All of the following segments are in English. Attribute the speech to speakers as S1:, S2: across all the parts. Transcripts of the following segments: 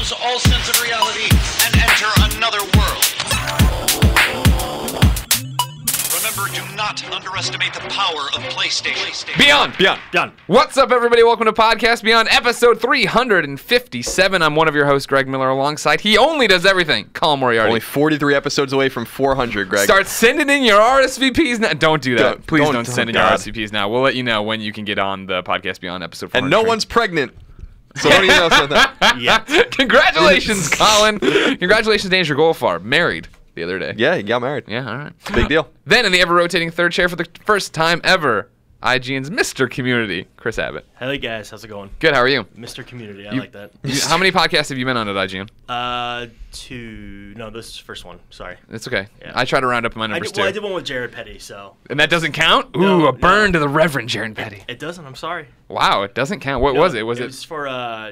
S1: lose all sense of reality and enter another world. Remember, do not underestimate the power of PlayStation.
S2: Beyond.
S3: What's up, everybody? Welcome to Podcast Beyond, episode 357. I'm one of your hosts, Greg Miller, alongside He Only Does Everything, Colin Moriarty.
S2: Only 43 episodes away from 400, Greg.
S3: Start sending in your RSVPs now. Don't do that. Please don't send in your
S2: God.
S3: RSVPs now. We'll let you know when you can get on the Podcast Beyond episode 400.
S2: And no one's pregnant. So don't even know that.
S3: Yeah. Congratulations, Colin. Congratulations, Danger Golfar. Married the other day.
S2: Yeah, he got married.
S3: Yeah, all right.
S2: Big deal.
S3: Then in the ever-rotating third chair for the first time ever, IGN's Mr. Community, Chris Abbott.
S4: Hey guys, how's it going?
S3: Good, how are you?
S4: Mr. Community, I like that.
S3: How many podcasts have you been on at IGN?
S4: Two. No, this is the first one. Sorry.
S3: It's okay.
S4: Yeah.
S3: I try to round up my numbers too.
S4: I did one with Jared Petty, so.
S3: And that doesn't count? Ooh,
S4: No,
S3: a burn
S4: no.
S3: to the Reverend Jared Petty.
S4: It doesn't. I'm sorry.
S3: Wow, it doesn't count. What
S4: No,
S3: was it? Was
S4: it was for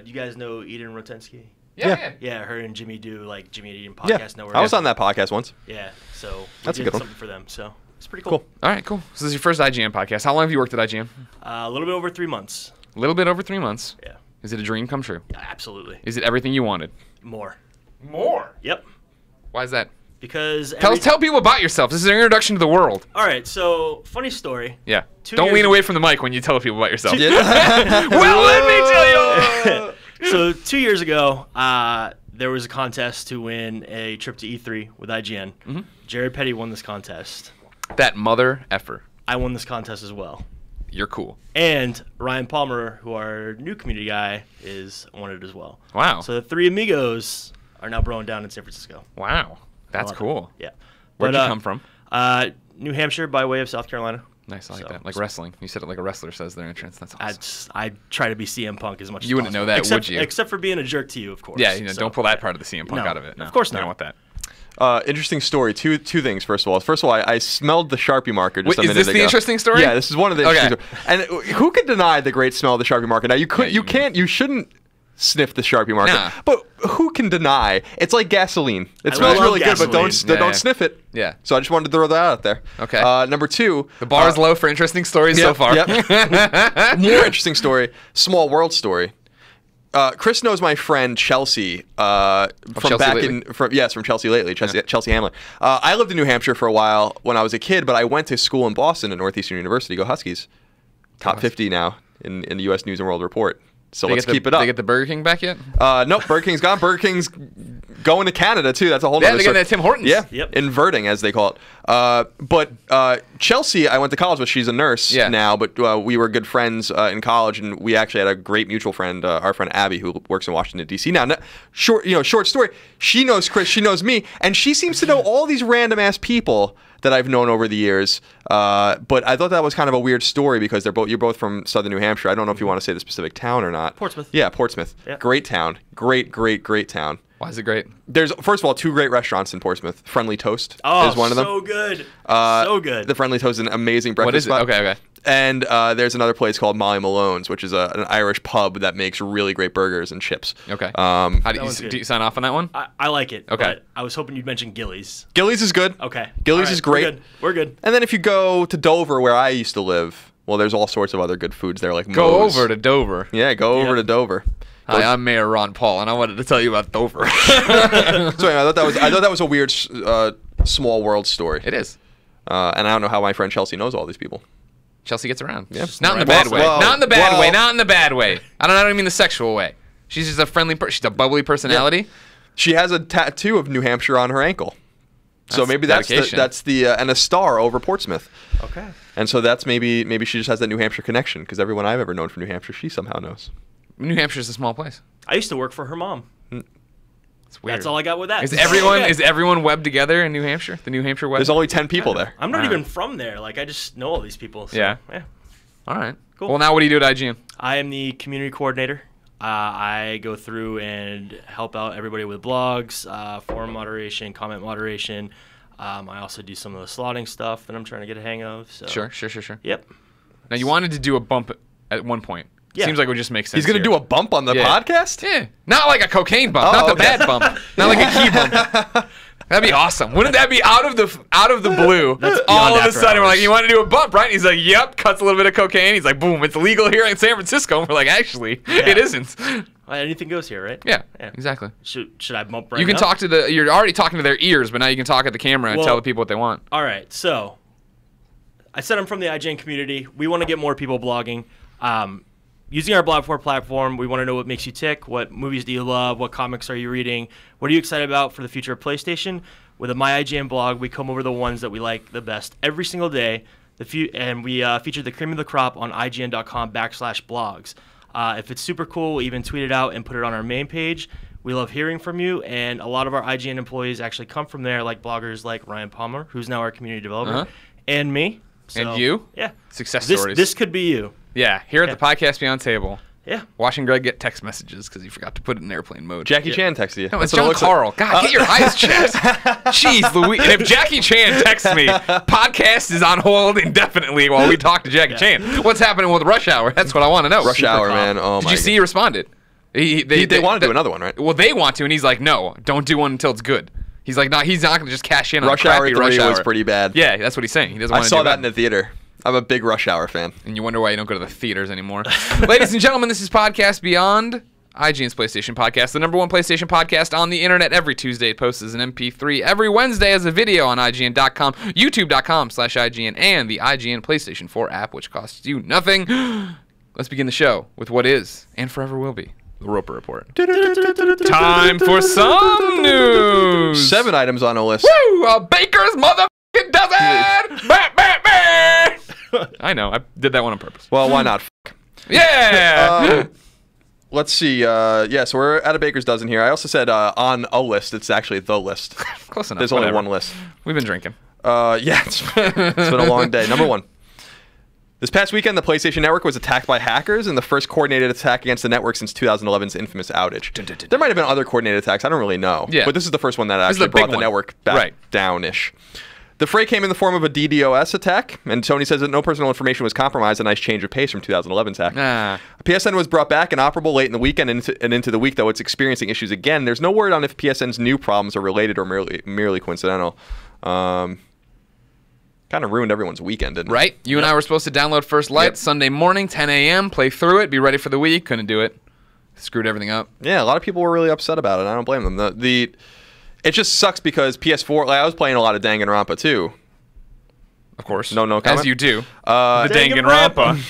S4: you guys know Eden Rotensky?
S3: Yeah.
S4: Yeah, her and Jimmy do like Jimmy and Eden
S2: Yeah,
S4: podcast network.
S2: I was on that podcast once.
S4: Yeah, so we
S2: That's a
S4: did
S2: good one.
S4: something for them. So it's pretty cool.
S3: All right, cool. So this is your first IGN podcast. How long have you worked at IGN?
S4: A little bit over 3 months.
S3: A little bit over 3 months.
S4: Yeah.
S3: Is it a dream come true?
S4: Absolutely.
S3: Is it everything you wanted?
S4: More.
S3: More?
S4: Yep.
S3: Why is that?
S4: Because
S3: Tell people about yourself. This is your introduction to the world.
S4: All right. So funny story.
S3: Yeah.
S4: 2
S3: Don't
S4: years
S3: lean
S4: ago-
S3: away from the mic when you tell people about yourself.
S2: Yeah.
S3: Well, let me tell you.
S4: So 2 years ago, there was a contest to win a trip to E3 with IGN.
S3: Mm-hmm.
S4: Jared Petty won this contest.
S3: That mother effer.
S4: I won this contest as well.
S3: You're cool.
S4: And Ryan Palmer, who our new community guy is, won it as well.
S3: Wow.
S4: So the three amigos are now broing down in San Francisco.
S3: Wow. That's
S4: Love it.
S3: cool.
S4: Yeah.
S3: Where'd
S4: But,
S3: you come from?
S4: New Hampshire by way of South Carolina.
S3: Nice, I like
S4: so-
S3: that. Like wrestling. You said it like a wrestler says their entrance. That's awesome.
S4: I try to be CM Punk as much as
S3: You wouldn't
S4: possible.
S3: know that,
S4: except,
S3: would you?
S4: Except for being a jerk to you, of course.
S3: Yeah,
S4: So,
S3: don't pull that part of the CM Punk
S4: No,
S3: out of it. No,
S4: of course
S3: You don't
S4: not.
S3: want that.
S2: Interesting story. Two things, first of all. First of all, I smelled the Sharpie marker just
S3: Wait,
S2: a minute
S3: is this
S2: ago.
S3: the interesting story?
S2: Yeah, this is one of the
S3: Okay.
S2: interesting stories. And who could deny the great smell of the Sharpie marker? Now, you shouldn't sniff the Sharpie marker.
S3: Nah.
S2: But who can deny? It's like gasoline. It
S4: I
S2: smells
S4: love
S2: really good, but
S4: gasoline.
S2: don't sniff it.
S3: Yeah.
S2: So I just wanted to throw that out there.
S3: Okay.
S2: Number two.
S3: The bar is low for interesting stories so far.
S2: Yep. More interesting story. Small world story. Chris knows my friend Chelsea from
S3: Chelsea
S2: back
S3: Lately?
S2: from Chelsea lately, Chelsea Hamler. I lived in New Hampshire for a while when I was a kid, but I went to school in Boston at Northeastern University. Go Huskies! Top 50 now in the U.S. News and World Report. So let's keep it up.
S3: They get the Burger King back yet?
S2: Nope, Burger King's gone. Burger King's going to Canada too. That's a whole
S3: Yeah,
S2: nother
S3: they're
S2: story.
S3: getting that Tim Hortons.
S2: Yeah,
S4: Yep.
S2: inverting as they call it. But Chelsea, I went to college with. She's a nurse now, but we were good friends in college, and we actually had a great mutual friend, our friend Abby, who works in Washington D.C. Now, short story. She knows Chris, she knows me, and she seems to know all these random ass people that I've known over the years. But I thought that was kind of a weird story because you're both from southern New Hampshire. I don't know if you want to say the specific town or not.
S4: Portsmouth.
S2: Yeah, Portsmouth.
S4: Yeah.
S2: Great town. Great town.
S3: Why is it great?
S2: There's, first of all, 2 great restaurants in Portsmouth. Friendly Toast
S4: Oh,
S2: is one of them.
S4: so good. So good.
S2: The Friendly Toast is an amazing breakfast
S3: What is it?
S2: spot.
S3: Okay.
S2: And there's another place called Molly Malone's, which is an Irish pub that makes really great burgers and chips.
S3: Okay.
S2: How
S4: one's good.
S3: Do you sign off on that one?
S4: I like it.
S3: Okay.
S4: But I was hoping you'd mention Gillies.
S2: Gillies is good.
S4: Okay.
S2: Gillies
S4: All right,
S2: is great.
S4: We're good.
S2: And then if you go to Dover, where I used to live, well, there's all sorts of other good foods there, like
S3: Go
S2: Moe's.
S3: over to Dover.
S2: Yeah, go over
S4: Yep.
S2: to Dover.
S3: Hi, I'm Mayor Ron Paul, and I wanted to tell you about Dover.
S2: So anyway, I thought that was a weird small world story.
S3: It is.
S2: And I don't know how my friend Chelsea knows all these people.
S3: Chelsea gets around.
S2: Yeah.
S3: Not in the
S2: Well,
S3: bad way.
S2: well,
S3: Not in the bad
S2: well-
S3: way. Not in the bad way. I don't mean the sexual way. She's just a friendly person. She's a bubbly personality.
S2: She has a tattoo of New Hampshire on her ankle. So
S3: That's
S2: maybe
S3: dedication.
S2: that's the and a star over Portsmouth.
S4: Okay.
S2: And so that's maybe she just has that New Hampshire connection because everyone I've ever known from New Hampshire, she somehow knows.
S3: New Hampshire's a small place.
S4: I used to work for her mom.
S3: It's weird.
S4: That's all I got with that.
S3: Is everyone
S4: Okay.
S3: is everyone webbed together in New Hampshire? The New Hampshire web.
S2: There's only 10 people there.
S4: I'm not
S3: All
S4: even
S3: right.
S4: from there. Like, I just know all these people. So,
S3: Yeah.
S4: Yeah.
S3: All right.
S4: Cool.
S3: Well, now what do you do at IGN?
S4: I am the community coordinator. I go through and help out everybody with blogs, forum moderation, comment moderation. I also do some of the slotting stuff that I'm trying to get a hang of. So.
S3: Sure.
S4: Yep.
S3: Now you wanted to do a bump at one point.
S4: Yeah.
S3: Seems like it would just make sense.
S2: He's going to
S3: here.
S2: do a bump on the
S3: Yeah.
S2: podcast?
S3: Yeah. Not like a cocaine bump.
S2: Oh,
S3: Not the
S2: okay.
S3: bad bump. Not like a key bump. That'd be awesome. Wouldn't that be out of the blue?
S4: That's
S3: all
S4: beyond
S3: of a
S4: after
S3: sudden we're
S4: hours.
S3: like, you want to do a bump, right? And he's like, yep. Cuts a little bit of cocaine. He's like, boom, it's legal here in San Francisco. And we're like, actually, it isn't.
S4: Anything goes here, right?
S3: Yeah, exactly.
S4: Should I bump right
S3: You can
S4: up?
S3: talk to you're already talking to their ears, but now you can talk at the camera and tell the people what they want.
S4: All right, so I said I'm from the IGN community. We want to get more people blogging. Using our Blog4 platform, we want to know what makes you tick, what movies do you love, what comics are you reading, what are you excited about for the future of PlayStation. With a My IGN blog, we come over the ones that we like the best every single day, and we feature the cream of the crop on ign.com/blogs. If it's super cool, we'll even tweet it out and put it on our main page. We love hearing from you, and a lot of our IGN employees actually come from there, like bloggers like Ryan Palmer, who's now our community developer, and me. So,
S3: and you?
S4: Yeah.
S3: Success stories.
S4: This could be you.
S3: Yeah, here at the Podcast Beyond table.
S4: Yeah.
S3: Watching Greg get text messages because he forgot to put it in airplane mode.
S2: Jackie Chan texted you.
S3: No, it's John Carl. God, get your eyes checked. Jeez, Louis. And if Jackie Chan texts me, podcast is on hold indefinitely while we talk to Jackie Chan. What's happening with Rush Hour? That's what I want to know.
S2: Rush Hour, man. Oh,
S3: Did you see he responded? They
S2: want to do another one, right?
S3: Well, they want to, and he's like, no, don't do one until it's good. He's like, no, he's not going to just cash in on
S2: Rush Hour 3
S3: Rush Hour.
S2: was pretty bad.
S3: Yeah, that's what he's saying. He doesn't want
S2: I
S3: to
S2: saw
S3: do
S2: that in the theater. I'm a big Rush Hour fan.
S3: And you wonder why you don't go to the theaters anymore. Ladies and gentlemen, this is Podcast Beyond, IGN's PlayStation podcast, the #1 PlayStation podcast on the internet. Every Tuesday it posts as an MP3. Every Wednesday as a video on IGN.com, YouTube.com/IGN, and the IGN PlayStation 4 app, which costs you nothing. Let's begin the show with what is, and forever will be, the Roper Report. Time for some news.
S2: 7 items on a list.
S3: Woo! A baker's motherfucking dozen! I know. I did that one on purpose.
S2: Well, why not?
S3: Yeah!
S2: Let's see. So we're at a baker's dozen here. I also said on a list. It's actually the list.
S3: Close enough.
S2: There's only one list.
S3: We've been drinking.
S2: It's been a long day. Number 1. This past weekend, the PlayStation Network was attacked by hackers in the first coordinated attack against the network since 2011's infamous outage. There might have been other coordinated attacks. I don't really know.
S3: Yeah.
S2: But this is the first one that actually brought the network back down-ish. The fray came in the form of a DDoS attack, and Sony says that no personal information was compromised, a nice change of pace from 2011's hack. PSN was brought back and operable late in the weekend and into the week, though it's experiencing issues again. There's no word on if PSN's new problems are related or merely coincidental. Kind of ruined everyone's weekend, didn't it?
S3: Right? You and I were supposed to download First Light Sunday morning, 10 a.m., play through it, be ready for the week. Couldn't do it. Screwed everything up.
S2: Yeah, a lot of people were really upset about it. I don't blame them. It just sucks because PS4, I was playing a lot of Danganronpa too.
S3: Of course.
S2: No comment?
S3: As you do. The Danganronpa.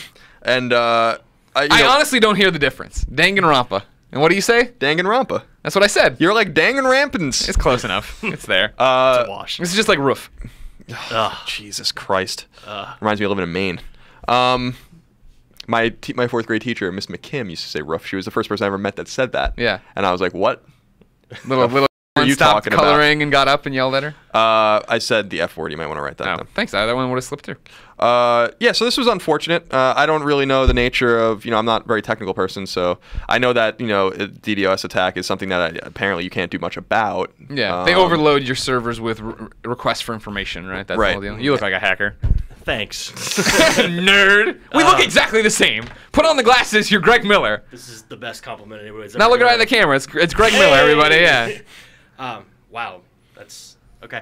S2: And
S3: I honestly don't hear the difference. Danganronpa. And what do you say?
S2: Danganronpa.
S3: That's what I said.
S2: You're like Danganrampins.
S3: It's close enough. It's there.
S4: It's a wash.
S3: This is just like Roof.
S2: Jesus Christ. Reminds me of living in Maine. My 4th grade teacher, Miss McKim, used to say roof. She was the first person I ever met that said that.
S3: Yeah.
S2: And I was like, what?
S3: Little
S2: are you
S3: stopped
S2: talking
S3: coloring
S2: about?
S3: and got up and yelled at her?
S2: I said the F word. You might want to write that down.
S3: Thanks. That one would have slipped through.
S2: So this was unfortunate. I don't really know the nature of, I'm not a very technical person, so I know that, a DDoS attack is something that apparently you can't do much about.
S3: Yeah, they overload your servers with requests for information, right? That's the whole deal. You look like a hacker.
S4: Thanks.
S3: Nerd. We look exactly the same. Put on the glasses, you're Greg Miller.
S4: This is the best compliment anybody's ever
S3: Now look
S4: given.
S3: right at the camera. It's Greg Miller, everybody, yeah.
S4: Wow. That's okay.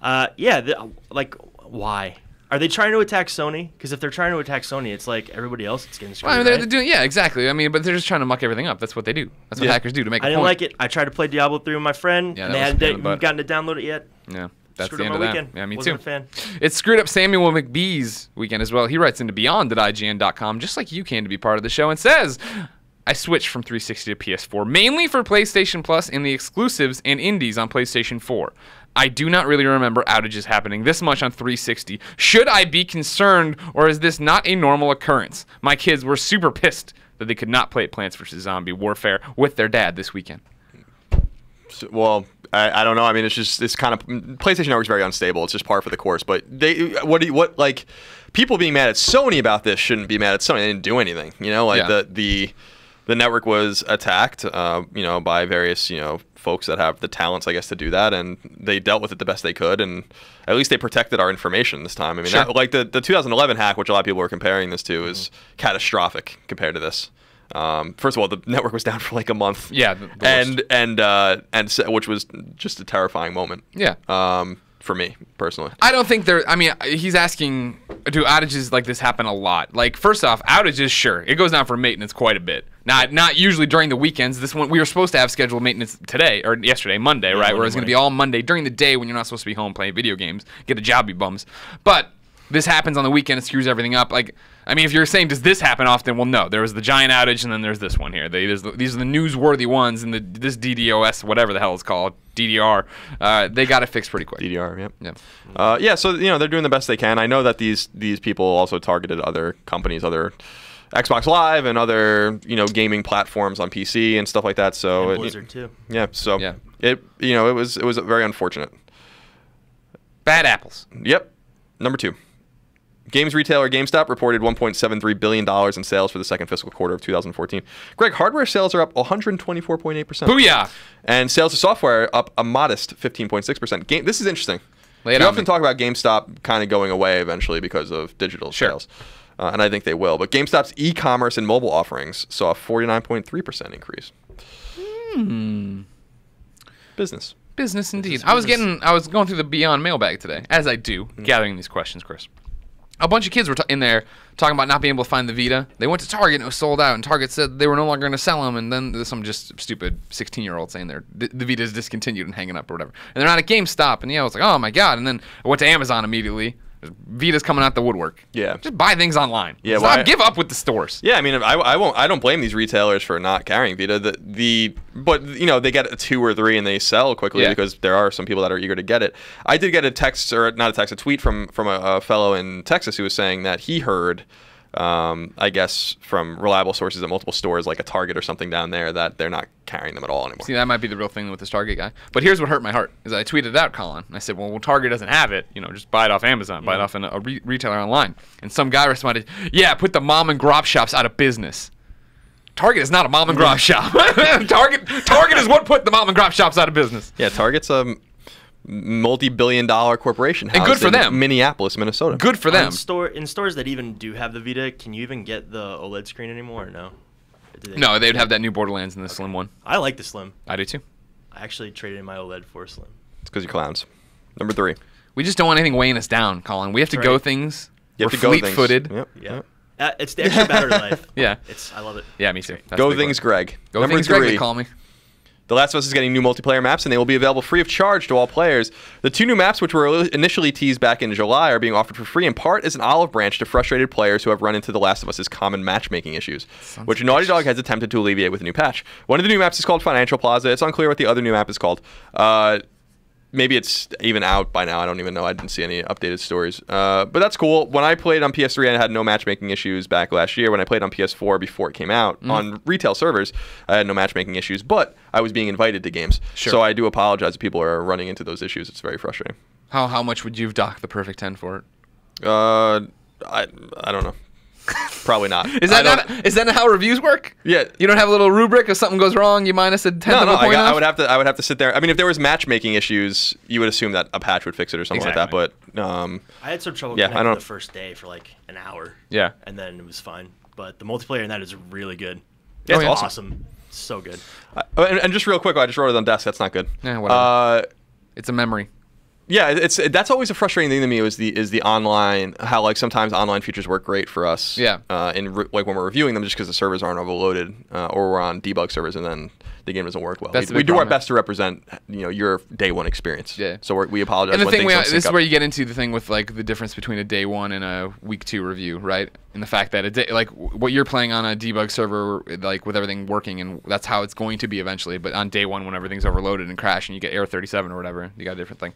S4: Why? Are they trying to attack Sony? Because if they're trying to attack Sony, it's like everybody else is getting screwed.
S3: Well, they're doing, yeah, exactly. I mean, but they're just trying to muck everything up. That's what they do. That's what hackers do to make a point.
S4: I didn't like it. I tried to play Diablo 3 with my friend, and they hadn't gotten to download it yet.
S3: Yeah. That's
S4: Screwed
S3: the
S4: up
S3: end
S4: my
S3: of that.
S4: weekend.
S3: Yeah, me
S4: Wasn't
S3: too.
S4: a fan.
S3: It screwed up Samuel McBee's weekend as well. He writes into Beyond at IGN.com, just like you can, to be part of the show, and says, I switched from 360 to PS4, mainly for PlayStation Plus and the exclusives and indies on PlayStation 4. I do not really remember outages happening this much on 360. Should I be concerned, or is this not a normal occurrence? My kids were super pissed that they could not play Plants vs. Zombie Warfare with their dad this weekend.
S2: Well, I don't know. I mean, it's kind of PlayStation Network's very unstable. It's just par for the course. But people being mad at Sony about this shouldn't be mad at Sony. They didn't do anything. The network was attacked, by various, folks that have the talents, I guess, to do that, and they dealt with it the best they could, and at least they protected our information this time. I mean, the 2011 hack, which a lot of people were comparing this to, is catastrophic compared to this. First of all, the network was down for like a month.
S3: Yeah,
S2: which was just a terrifying moment.
S3: Yeah.
S2: For me personally,
S3: I don't think he's asking, do outages like this happen a lot? Like, first off, outages, sure, it goes down for maintenance quite a bit. Not usually during the weekends. This one we were supposed to have scheduled maintenance today or yesterday, Monday, right? Where it's going to be all Monday during the day when you're not supposed to be home playing video games. Get a job, you bums. But this happens on the weekend. It screws everything up. Like, I mean, if you're saying, does this happen often? Well, no. There was the giant outage, and then there's this one here. These are the newsworthy ones, and this DDoS, whatever the hell it's called, DDR, they got it fixed pretty quick.
S2: DDR, yeah. So, they're doing the best they can. I know that these people also targeted other companies, other Xbox Live and other, gaming platforms on PC and stuff like that. So
S4: and Blizzard, too.
S2: Yeah, so it was very unfortunate.
S3: Bad apples.
S2: Yep. Number 2. Games retailer GameStop reported $1.73 billion in sales for the second fiscal quarter of 2014. Greg, hardware sales are up 124.8%.
S3: Booyah!
S2: And sales of software up a modest 15.6%. This is interesting. We often talk about GameStop kind of going away eventually because of digital sales. And I think they will. But GameStop's e-commerce and mobile offerings saw a 49.3% increase. Business.
S3: Business indeed. I was going through the Beyond mailbag today, as I do, gathering these questions, Chris. A bunch of kids were in there talking about not being able to find the Vita. They went to Target and it was sold out, and Target said they were no longer going to sell them, and then there's some just stupid 16-year-old saying the Vita is discontinued and hanging up or whatever. And they're not at GameStop, and I was like, oh my god. And then I went to Amazon immediately. Vita's coming out the woodwork.
S2: Yeah.
S3: Just buy things online.
S2: Yeah.
S3: Stop, give up with the stores.
S2: Yeah, I mean, I don't blame these retailers for not carrying Vita. But they get a 2 or 3 and they sell quickly because there are some people that are eager to get it. I did get a tweet from a fellow in Texas who was saying that he heard, I guess from reliable sources at multiple stores like a Target or something down there, that they're not carrying them at all anymore.
S3: See, that might be the real thing with this Target guy. But here's what hurt my heart, is I tweeted out, Colin. I said, well, Target doesn't have it. Just buy it off Amazon, buy it off a retailer online. And some guy responded, yeah, put the mom and grop shops out of business. Target is not a mom and grop shop. Target is what put the mom and grop shops out of business.
S2: Yeah, Target's a multi-billion-dollar corporation
S3: and good for them.
S2: Minneapolis, Minnesota.
S3: Good for them.
S4: In stores that even do have the Vita, can you even get the OLED screen anymore or no?
S3: No, they'd have that new Borderlands and the Slim one.
S4: I like the Slim.
S3: I do too.
S4: I actually traded in my OLED for a Slim.
S2: It's because you're clowns. Number 3.
S3: We just don't want anything weighing us down, Colin. We have to go things. We're fleet-footed.
S2: Yep.
S4: It's the extra battery life.
S3: Yeah.
S4: I love it.
S3: Yeah, me too.
S2: Go things, Greg.
S3: Go things, Greg, they call me.
S2: The Last of Us is getting new multiplayer maps, and they will be available free of charge to all players. The 2 new maps, which were initially teased back in July, are being offered for free, in part as an olive branch to frustrated players who have run into The Last of Us's common matchmaking issues, which Naughty Dog has attempted to alleviate with a new patch. One of the new maps is called Financial Plaza. It's unclear what the other new map is called. Maybe it's even out by now. I don't even know. I didn't see any updated stories. But that's cool. When I played on PS3, I had no matchmaking issues back last year. When I played on PS4 before it came out, on retail servers, I had no matchmaking issues. But I was being invited to games.
S3: Sure.
S2: So I do apologize if people are running into those issues. It's very frustrating.
S3: How much would you have docked the perfect 10 for it?
S2: I don't know. Probably not.
S3: Is that not how reviews work?
S2: Yeah.
S3: You don't have a little rubric if something goes wrong, you minus a tenth of a point off?
S2: I would have to sit there. I mean, if there was matchmaking issues, you would assume that a patch would fix it or something like that. But
S4: I had some trouble connecting the first day for like an hour.
S3: Yeah.
S4: And then it was fine. But the multiplayer in that is really good.
S2: Yeah, it's
S4: awesome. So good.
S2: And just real quick, I just wrote it on desk. That's not good.
S3: Yeah, whatever. It's a memory.
S2: Yeah, that's always a frustrating thing to me is the online, how like sometimes online features work great for us.
S3: Yeah.
S2: Like when we're reviewing them, just because the servers aren't overloaded, or we're on debug servers, and then the game doesn't work well. We do our best to represent your day one experience.
S3: Yeah.
S2: So we apologize.
S3: And the
S2: when
S3: thing
S2: things
S3: this is where you get into the thing with like the difference between a day one and a week 2 review, right? And the fact that like what you're playing on a debug server, like with everything working, and that's how it's going to be eventually. But on day one, when everything's overloaded and crash, and you get error 37 or whatever, you got a different thing.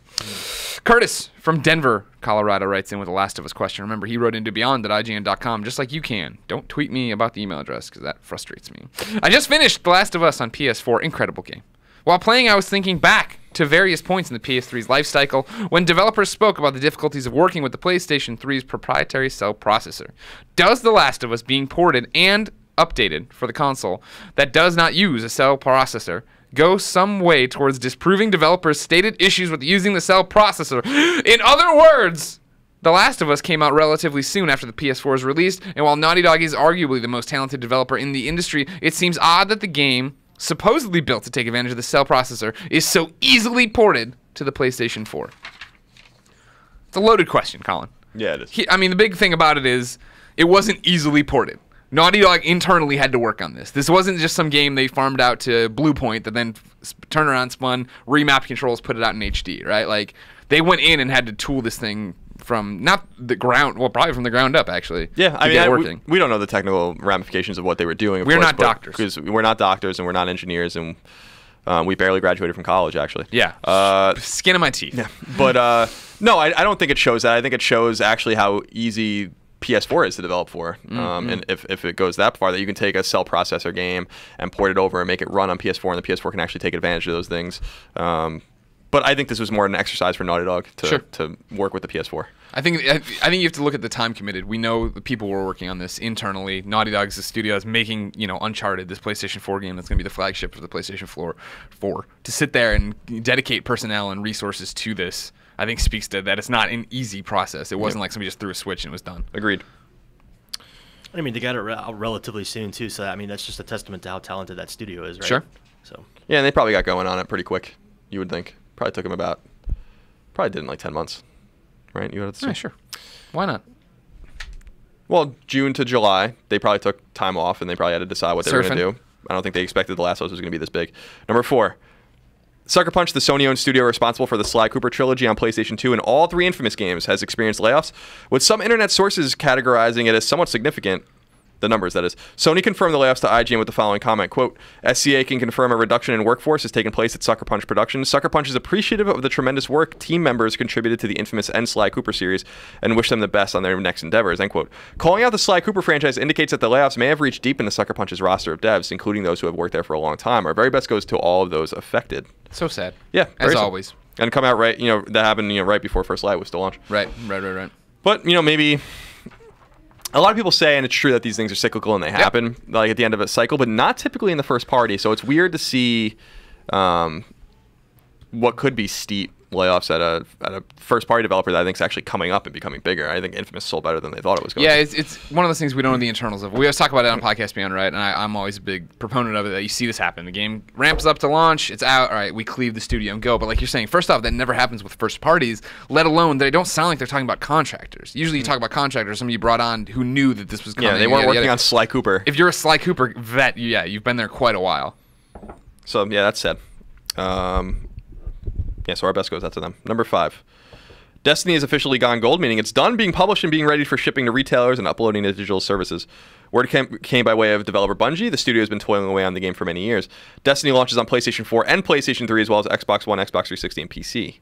S3: Curtis from Denver, Colorado writes in with a Last of Us question. Remember, he wrote into beyond@ign.com just like you can. Don't tweet me about the email address because that frustrates me. I just finished The Last of Us on PS4. Incredible game. While playing, I was thinking back to various points in the PS3's life cycle when developers spoke about the difficulties of working with the PlayStation 3's proprietary cell processor. Does The Last of Us being ported and updated for the console that does not use a cell processor go some way towards disproving developers' stated issues with using the cell processor? In other words, The Last of Us came out relatively soon after the PS4 was released, and while Naughty Dog is arguably the most talented developer in the industry, it seems odd that the game, supposedly built to take advantage of the cell processor, is so easily ported to the PlayStation 4. It's a loaded question, Colin.
S2: Yeah, it is.
S3: The big thing about it is it wasn't easily ported. Naughty Dog internally had to work on this. This wasn't just some game they farmed out to Blue Point that then turned around, spun, remapped controls, put it out in HD, right? Like, they went in and had to tool this thing from not the ground, well, probably from the ground up, actually.
S2: Yeah, I mean, we don't know the technical ramifications of what they were doing.
S3: We're not doctors.
S2: Because we're not doctors and we're not engineers, and we barely graduated from college, actually.
S3: Yeah. Skin of my teeth.
S2: Yeah. But no, I don't think it shows that. I think it shows actually how easy PS4 is to develop for. And if it goes that far, that you can take a cell processor game and port it over and make it run on PS4, and the PS4 can actually take advantage of those things. But I think this was more an exercise for Naughty Dog to work with the PS4.
S3: I think you have to look at the time committed. We know the people were working on this internally. Naughty Dog is the studio that's making, Uncharted, this PlayStation 4 game that's going to be the flagship for the PlayStation 4. To sit there and dedicate personnel and resources to this, I think speaks to that it's not an easy process. It wasn't like somebody just threw a switch and it was done.
S2: Agreed.
S4: I mean, they got it out relatively soon, too, so, I mean, that's just a testament to how talented that studio is, right?
S3: Sure.
S4: So.
S2: Yeah, and they probably got going on it pretty quick, you would think. Probably took them probably did in like 10 months, right? You would have to say.
S3: Yeah, sure. Why not?
S2: Well, June to July, they probably took time off, and they probably had to decide what they were going to do. I don't think they expected The Last of Us was going to be this big. Number 4, Sucker Punch, the Sony-owned studio responsible for the Sly Cooper trilogy on PlayStation 2 and all 3 Infamous games, has experienced layoffs, with some internet sources categorizing it as somewhat significant. The numbers, that is. Sony confirmed the layoffs to IGN with the following comment, quote, SCA can confirm a reduction in workforce has taken place at Sucker Punch Productions. Sucker Punch is appreciative of the tremendous work team members contributed to the Infamous and Sly Cooper series and wish them the best on their next endeavors, end quote. Calling out the Sly Cooper franchise indicates that the layoffs may have reached deep into Sucker Punch's roster of devs, including those who have worked there for a long time. Our very best goes to all of those affected.
S3: So sad.
S2: Yeah.
S3: As always.
S2: And come out right, that happened, right before First Light was still launched.
S3: Right.
S2: But, maybe... A lot of people say, and it's true, that these things are cyclical and they happen like at the end of a cycle, but not typically in the first party. So it's weird to see what could be steep layoffs at a first party developer that I think is actually coming up and becoming bigger. I think Infamous sold better than they thought it was going to.
S3: Yeah, it's one of those things we don't know the internals of. We always talk about it on Podcast Beyond, right? And I'm always a big proponent of it, that you see this happen. The game ramps up to launch, it's out, all right, we cleave the studio and go. But like you're saying, first off, that never happens with first parties, let alone they don't sound like they're talking about contractors. Usually you talk about contractors, somebody you brought on who knew that this was coming.
S2: Yeah, they weren't working on Sly Cooper.
S3: If you're a Sly Cooper vet, you've been there quite a while.
S2: So, yeah, that's sad. Yeah, so our best goes out to them. Number 5. Destiny has officially gone gold, meaning it's done being published and being ready for shipping to retailers and uploading to digital services. Word came by way of developer Bungie. The studio has been toiling away on the game for many years. Destiny launches on PlayStation 4 and PlayStation 3, as well as Xbox One, Xbox 360, and PC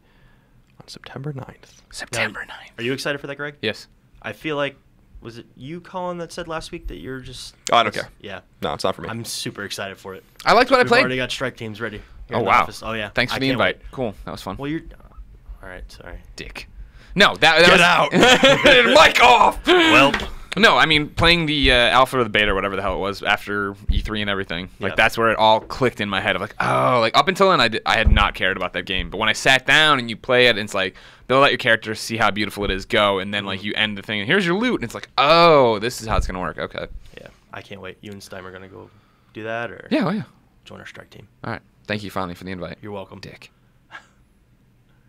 S2: on September 9th.
S3: September 9th.
S4: Are you excited for that, Greg?
S3: Yes.
S4: I feel like, was it you, Colin, that said last week that you're just...
S2: Oh, I don't care.
S4: Yeah.
S2: No, it's not for me.
S4: I'm super excited for it.
S3: I liked what I played.
S4: We've already got strike teams ready.
S3: Oh, wow.
S4: Oh, yeah.
S3: Thanks for the invite. Cool. That was fun.
S4: Well, you're... All right, sorry.
S3: Dick. No, that
S2: Get
S3: was...
S2: out!
S3: Mic off!
S4: Well...
S3: No, I mean, playing the alpha or the beta or whatever the hell it was after E3 and everything, like, that's where it all clicked in my head of like, oh, like, up until then, I had not cared about that game. But when I sat down and you play it, and it's like, build out your character, see how beautiful it is, go, and then, like, you end the thing, and here's your loot, and it's like, oh, this is how it's going to work. Okay.
S4: Yeah, I can't wait. You and Stein are going to go do that, or
S3: Yeah.
S4: join our strike team.
S3: All right. Thank you finally for the invite.
S4: You're welcome.
S3: Dick.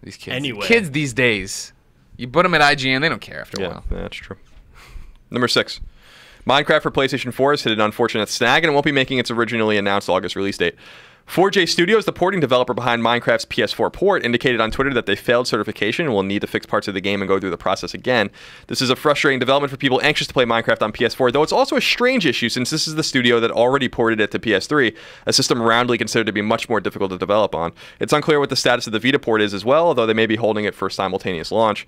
S3: These kids.
S4: Anyway.
S3: Kids these days, you put them at IGN, they don't care after a while.
S2: Yeah, that's true. Number 6. Minecraft for PlayStation 4 has hit an unfortunate snag, and it won't be making its originally announced August release date. 4J Studios, the porting developer behind Minecraft's PS4 port, indicated on Twitter that they failed certification and will need to fix parts of the game and go through the process again. This is a frustrating development for people anxious to play Minecraft on PS4, though it's also a strange issue since this is the studio that already ported it to PS3, a system roundly considered to be much more difficult to develop on. It's unclear what the status of the Vita port is as well, although they may be holding it for simultaneous launch.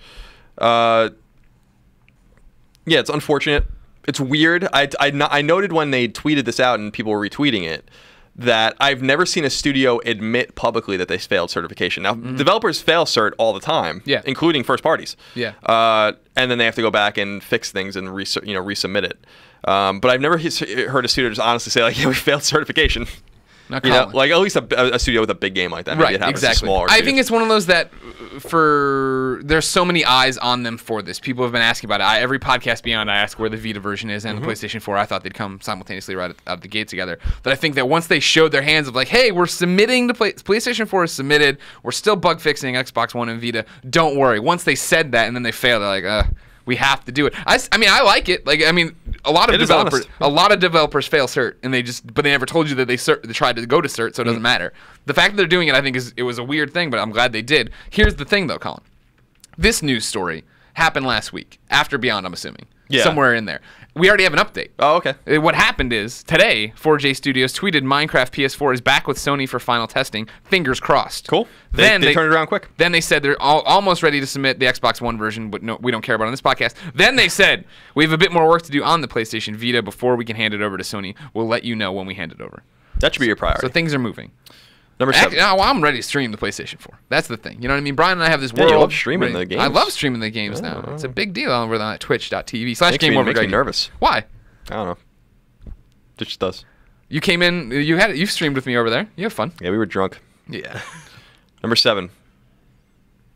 S2: Yeah, it's unfortunate. It's weird. I noted when they tweeted this out and people were retweeting it that I've never seen a studio admit publicly that they failed certification. Now, developers fail cert all the time, including first parties.
S3: Yeah.
S2: And then they have to go back and fix things and resubmit it. But I've never heard a studio just honestly say, like, yeah, we failed certification.
S3: Not Colin.
S2: Like at least a studio with a big game like that. Maybe
S3: Right,
S2: it happens to
S3: exactly.
S2: smaller
S3: I
S2: studios.
S3: think it's one of those that there's so many eyes on them for this. People have been asking about it. Every podcast beyond, I ask where the Vita version is and the PlayStation 4. I thought they'd come simultaneously right out the gate together. But I think that once they showed their hands of like, hey, we're submitting to PlayStation 4 is submitted. We're still bug fixing Xbox One and Vita. Don't worry. Once they said that and then they failed, they're like, We have to do it. I mean, I like it. Like, I mean, a lot of developers fail cert, and but they never told you that they tried to go to cert, so it doesn't matter. The fact that they're doing it, I think, it was a weird thing, but I'm glad they did. Here's the thing, though, Colin. This news story happened last week, after Beyond, I'm assuming. Yeah. Somewhere in there. We already have an update.
S2: Oh, okay.
S3: What happened is, today, 4J Studios tweeted Minecraft PS4 is back with Sony for final testing. Fingers crossed.
S2: Cool. They turned it around quick.
S3: Then they said they're almost ready to submit the Xbox One version, but no, we don't care about it on this podcast. Then they said, we have a bit more work to do on the PlayStation Vita before we can hand it over to Sony. We'll let you know when we hand it over.
S2: That should be your priority.
S3: So things are moving.
S2: Number 7.
S3: I'm ready to stream the PlayStation 4. That's the thing. You know what I mean? Brian and I have this world.
S2: You love streaming the games.
S3: I love streaming the games now. It's a big deal over on twitch.tv/GameOver.
S2: Makes me nervous.
S3: Why?
S2: I don't know. It just does.
S3: You came in. You streamed with me over there. You have fun.
S2: Yeah, we were drunk.
S3: Yeah.
S2: Number 7.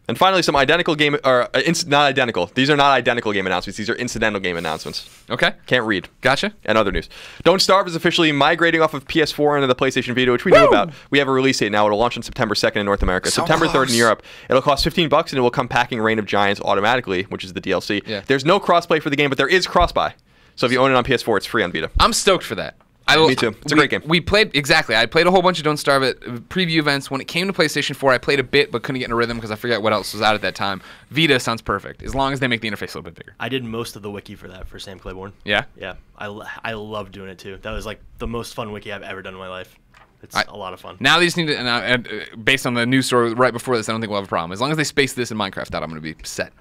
S2: And finally, some identical game, or not identical. These are not identical game announcements. These are incidental game announcements.
S3: Okay.
S2: Can't read.
S3: Gotcha.
S2: And other news. Don't Starve is officially migrating off of PS4 into the PlayStation Vita, which we knew about. We have a release date now. It'll launch on September 2nd in North America. So September 3rd in Europe. It'll cost $15, and it will come packing Reign of Giants automatically, which is the DLC.
S3: Yeah.
S2: There's no crossplay for the game, but there is crossbuy. So if you own it on PS4, it's free on Vita.
S3: I'm stoked for that.
S2: Me too. It's a great game.
S3: We played, exactly. I played a whole bunch of Don't Starve at preview events. When it came to PlayStation 4, I played a bit, but couldn't get in a rhythm because I forget what else was out at that time. Vita sounds perfect, as long as they make the interface a little bit bigger.
S4: I did most of the wiki for that for Sam Claiborne.
S3: Yeah?
S4: Yeah. I love doing it, too. That was, like, the most fun wiki I've ever done in my life. It's a lot of fun.
S3: Now they just need to, based on the news story right before this, I don't think we'll have a problem. As long as they space this and Minecraft out, I'm going to be set.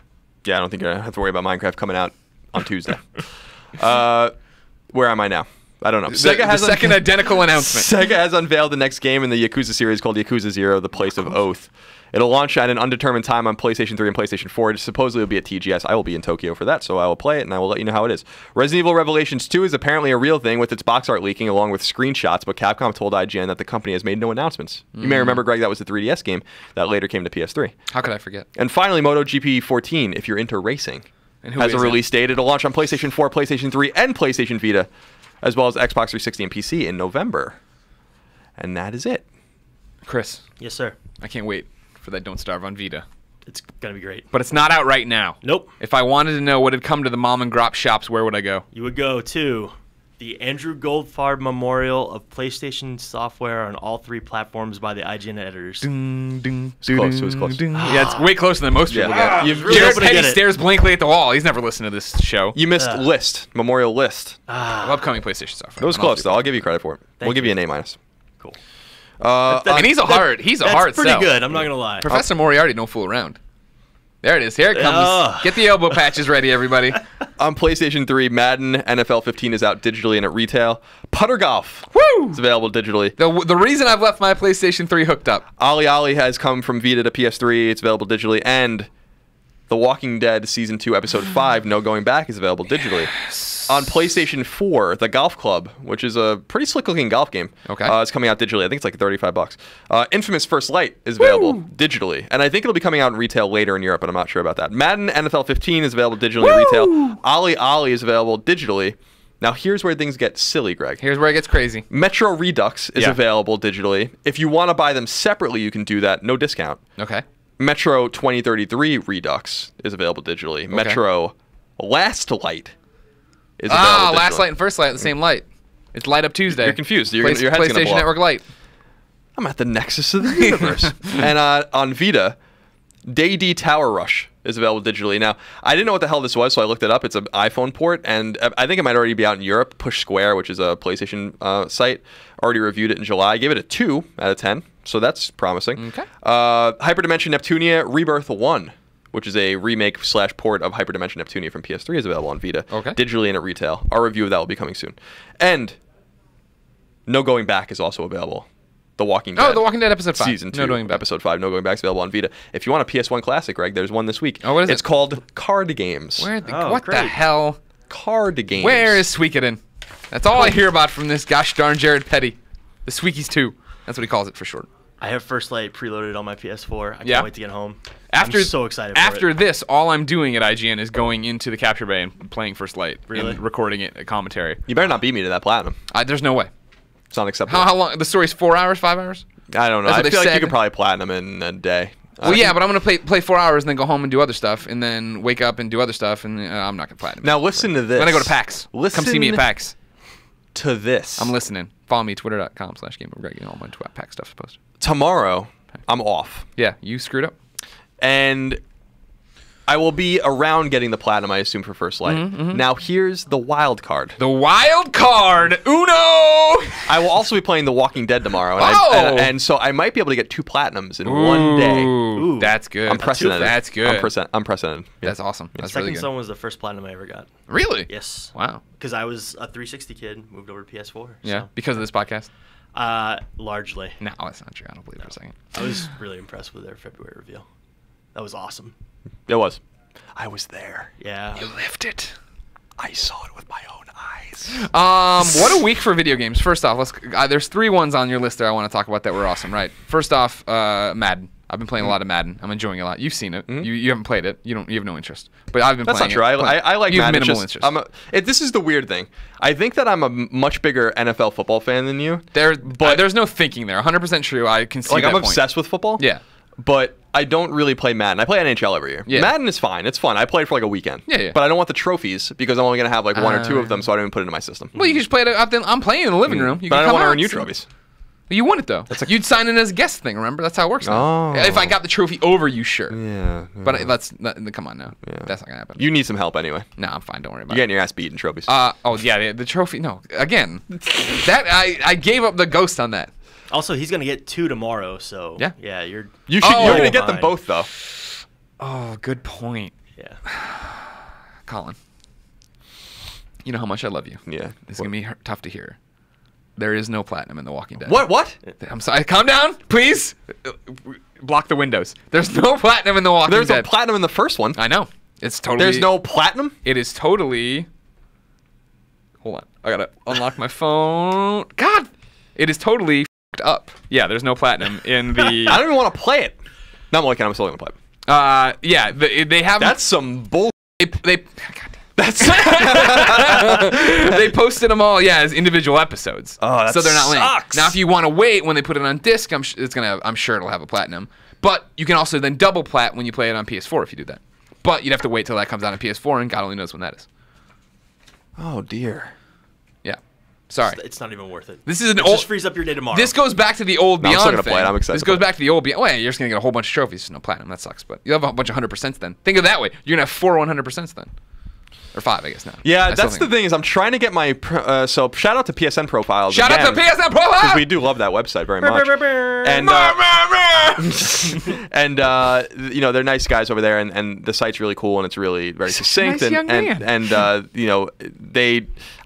S2: Yeah, I don't think you're going to have to worry about Minecraft coming out on Tuesday. Where am I now? I don't know.
S3: Sega has the second identical announcement.
S2: Sega has unveiled the next game in the Yakuza series called Yakuza 0, The Place of Oath. It'll launch at an undetermined time on PlayStation 3 and PlayStation 4. It supposedly will be at TGS. I will be in Tokyo for that, so I will play it, and I will let you know how it is. Resident Evil Revelations 2 is apparently a real thing with its box art leaking along with screenshots, but Capcom told IGN that the company has made no announcements. You may remember, Greg, that was the 3DS game that later came to PS3.
S3: How could I forget?
S2: And finally, MotoGP 14, if you're into racing, has a release date. It'll launch on PlayStation 4, PlayStation 3, and PlayStation Vita, as well as Xbox 360 and PC in November. And that is it.
S3: Chris.
S4: Yes, sir.
S3: I can't wait for that Don't Starve on Vita.
S4: It's going to be great.
S3: But it's not out right now.
S4: Nope.
S3: If I wanted to know what had come to the mom and grop shops, where would I go?
S4: You would go to the Andrew Goldfarb Memorial of PlayStation Software on all 3 platforms by the IGN editors.
S2: It's close. It was close.
S3: Yeah, it's way closer than most people get. Jared Petty stares blankly at the wall. He's never listened to this show.
S2: You missed List. Memorial List.
S3: Upcoming PlayStation Software.
S2: It was close, though. I'll give you credit for it. We'll give you an A-.
S4: Cool.
S3: And he's a hard
S4: That's pretty
S3: sell.
S4: good. I'm not going to lie.
S3: Professor Moriarty don't fool around. There it is. Here it comes. Get the elbow patches ready, everybody.
S2: On PlayStation 3, Madden NFL 15 is out digitally and at retail. Putter Golf is available digitally.
S3: The reason I've left my PlayStation 3 hooked up.
S2: Ollie Ollie has come from Vita to PS3. It's available digitally. And The Walking Dead Season 2, Episode 5, No Going Back, is available digitally. Yes. On PlayStation 4, The Golf Club, which is a pretty slick-looking golf game, is coming out digitally. I think it's like $35. Infamous First Light is available digitally. And I think it'll be coming out in retail later in Europe, but I'm not sure about that. Madden NFL 15 is available digitally in retail. Ollie Ollie is available digitally. Now, here's where things get silly, Greg.
S3: Here's where it gets crazy.
S2: Metro Redux is available digitally. If you want to buy them separately, you can do that. No discount.
S3: Okay.
S2: Metro 2033 Redux is available digitally. Metro Last Light is available digitally.
S3: Last Light and First Light, the same light. It's Light Up Tuesday.
S2: You're confused. Your head's gonna blow
S3: PlayStation
S2: up.
S3: Network Light.
S2: I'm at the nexus of the universe. And on Vita, Day-D Tower Rush is available digitally. Now, I didn't know what the hell this was, so I looked it up. It's an iPhone port, and I think it might already be out in Europe. Push Square, which is a PlayStation site, already reviewed it in July. I gave it a 2 out of 10, so that's promising.
S3: Okay.
S2: Hyperdimension Neptunia Rebirth 1, which is a remake / port of Hyperdimension Neptunia from PS3, is available on Vita, digitally and at retail. Our review of that will be coming soon. And No Going Back is also available. The Walking Dead.
S3: Oh, The Walking Dead Episode 5.
S2: Season 2, Episode 5, No Going Back is available on Vita. If you want a PS1 classic, Greg, there's one this week.
S3: Oh, what is it?
S2: It's called Card Games.
S3: What the hell?
S2: Card Games.
S3: Where is Suikoden? That's all I hear about from this gosh darn Jared Petty. The Sweekies 2. That's what he calls it for short.
S4: I have First Light preloaded on my PS4. I can't wait to get home. I'm so excited for
S3: After
S4: it.
S3: this, all I'm doing at IGN is going into the capture bay and playing First Light.
S4: Really?
S3: And recording it, a commentary.
S2: You better not beat me to that platinum.
S3: There's no way.
S2: It's unacceptable.
S3: How long? The story's 4 hours, 5 hours?
S2: I don't know.
S3: That's
S2: I
S3: what
S2: feel
S3: they
S2: like you
S3: said.
S2: could probably platinum in a day.
S3: Well, yeah, but I'm going to play 4 hours and then go home and do other stuff and then wake up and do other stuff, and I'm not going to platinum.
S2: Now listen to this.
S3: Then I go to PAX. Come see me at PAX.
S2: To this.
S3: I'm listening. Follow me, twitter.com/GameOverGreg. All my PAX stuff is posted.
S2: Tomorrow, I'm off.
S3: Yeah, you screwed up.
S2: And I will be around getting the platinum, I assume, for First Light. Now, here's the wild card.
S3: The wild card! Uno!
S2: I will also be playing The Walking Dead tomorrow. And, and so I might be able to get 2 platinums in one day.
S3: Ooh, that's good.
S2: Unprecedented.
S3: That's good.
S2: Unprecedented. Yeah.
S3: That's awesome. That's
S4: Second
S3: really good.
S4: Son was the first platinum I ever got.
S3: Really?
S4: Yes.
S3: Wow.
S4: Because I was a 360 kid, moved over to PS4.
S3: Yeah,
S4: so.
S3: because of this podcast?
S4: Largely.
S3: No, that's not true. I don't believe it for a second.
S4: I was really impressed with their February reveal. That was awesome.
S2: It was. I was there.
S4: Yeah.
S3: You lived it.
S2: I saw it with my own eyes.
S3: What a week for video games. First off, there's 3 ones on your list there I want to talk about that were awesome, right? First off, Madden. I've been playing a lot of Madden. I'm enjoying it a lot. You've seen it. You haven't played it. You have no interest. But I've been
S2: That's
S3: playing it.
S2: That's not true. I like
S3: you have
S2: Madden.
S3: Minimal interest.
S2: This is the weird thing. I think that I'm a much bigger NFL football fan than you.
S3: But there's no thinking there. 100% true. I can see that
S2: I'm
S3: point.
S2: obsessed with football.
S3: Yeah.
S2: But I don't really play Madden. I play NHL every year.
S3: Yeah.
S2: Madden is fine. It's fun. I play it for like a weekend.
S3: Yeah.
S2: But I don't want the trophies because I'm only going to have like 1 or 2 of them, so I don't even put it into my system.
S3: Well, you can just play it out there. I'm playing in the living room.
S2: But I don't want to earn you trophies.
S3: You won it, though. You'd sign in as a guest thing, remember? That's how it works now.
S2: Oh.
S3: If I got the trophy over you, sure.
S2: Yeah.
S3: But come on now. Yeah. That's not going to happen.
S2: You need some help anyway.
S3: No, I'm fine. Don't worry about
S2: You're getting your ass beat in trophies.
S3: the trophy. No, again, I gave up the ghost on that.
S4: Also, he's going to get 2 tomorrow, so
S3: yeah,
S4: you're
S2: you're going to get them both, though.
S3: Oh, good point.
S4: Yeah.
S3: Colin, you know how much I love you.
S2: Yeah.
S3: It's going to be tough to hear. There is no platinum in The Walking Dead.
S2: What?
S3: I'm sorry. Calm down, please. Block the windows. There's no platinum in The Walking Dead.
S2: There's no platinum in the first one.
S3: I know. It's totally.
S2: There's no platinum?
S3: It is totally. Hold on. I got to unlock my phone. God. It is totally f***ed up. Yeah, there's no platinum in the.
S2: I don't even want to play it. No, I'm only kidding. I'm still going to play it.
S3: Yeah, they have.
S2: That's some bull.
S3: God. That's they posted them all, as individual episodes.
S2: Oh, that
S3: so they're not linked.
S2: sucks.
S3: Now, if you want to wait when they put it on disc, I'm sure it'll have a platinum. But you can also then double plat when you play it on PS4 if you do that. But you'd have to wait till that comes out on PS4, and God only knows when that is.
S2: Oh dear.
S3: Yeah, sorry.
S4: It's not even worth it.
S3: This is an
S4: old. Just frees up your day tomorrow.
S3: This goes back to the old
S2: I'm
S3: Beyond
S2: still gonna
S3: thing.
S2: play it. I'm excited.
S3: This goes back to the old Beyond. Well, you're just gonna get a whole bunch of trophies. No platinum. That sucks. But you'll have a bunch of 100% then. Think of it that way. You're gonna have 4 100% then. Or 5, I guess now.
S2: Yeah, that's the thing is I'm trying to get my so shout out to PSN profiles.
S3: Shout out to PSN profiles
S2: because we do love that website very much. And they're nice guys over there, and the site's really cool and it's really very succinct.
S3: Nice young man.
S2: And I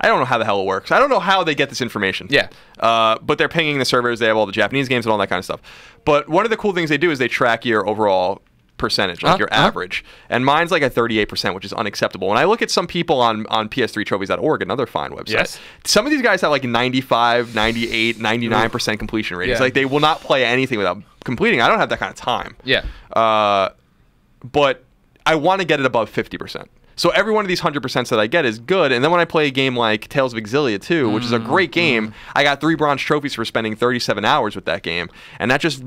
S2: don't know how the hell it works. I don't know how they get this information.
S3: Yeah.
S2: But they're pinging the servers. They have all the Japanese games and all that kind of stuff. But one of the cool things they do is they track your overall percentage, like your average, and mine's like at 38%, which is unacceptable. When I look at some people on ps3trophies.org, another fine website, some of these guys have like 95, 98, 99% completion ratings.
S3: Yeah.
S2: Like they will not play anything without completing. I don't have that kind of time.
S3: Yeah.
S2: But I want to get it above 50%. So every one of these 100% that I get is good. And then when I play a game like Tales of Exilia 2, which is a great game, I got 3 bronze trophies for spending 37 hours with that game, and that just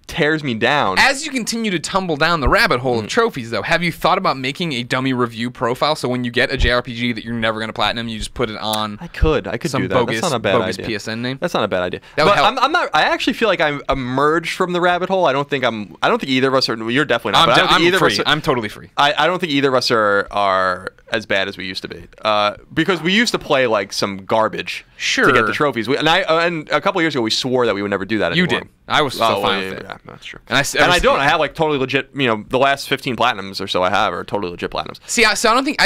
S2: tears me down.
S3: As you continue to tumble down the rabbit hole of trophies, though, have you thought about making a dummy review profile so when you get a JRPG that you're never going to platinum, you just put it on?
S2: I could
S3: some
S2: do that.
S3: Bogus,
S2: That's not a bad
S3: bogus
S2: idea.
S3: PSN name.
S2: That's not a bad idea.
S3: That would
S2: but
S3: help.
S2: I'm not. I actually feel like I'm emerged from the rabbit hole. I don't think either of us are. You're definitely not.
S3: I'm free. I'm totally free.
S2: I don't think either of us are as bad as we used to be. Because we used to play like some garbage to get the trophies. And a couple of years ago we swore that we would never do that anymore.
S3: You did. I was so fine with it.
S2: Yeah, that's true.
S3: And
S2: I don't. I have like totally legit. The last 15 platinums or so I have are totally legit platinums.
S3: See, I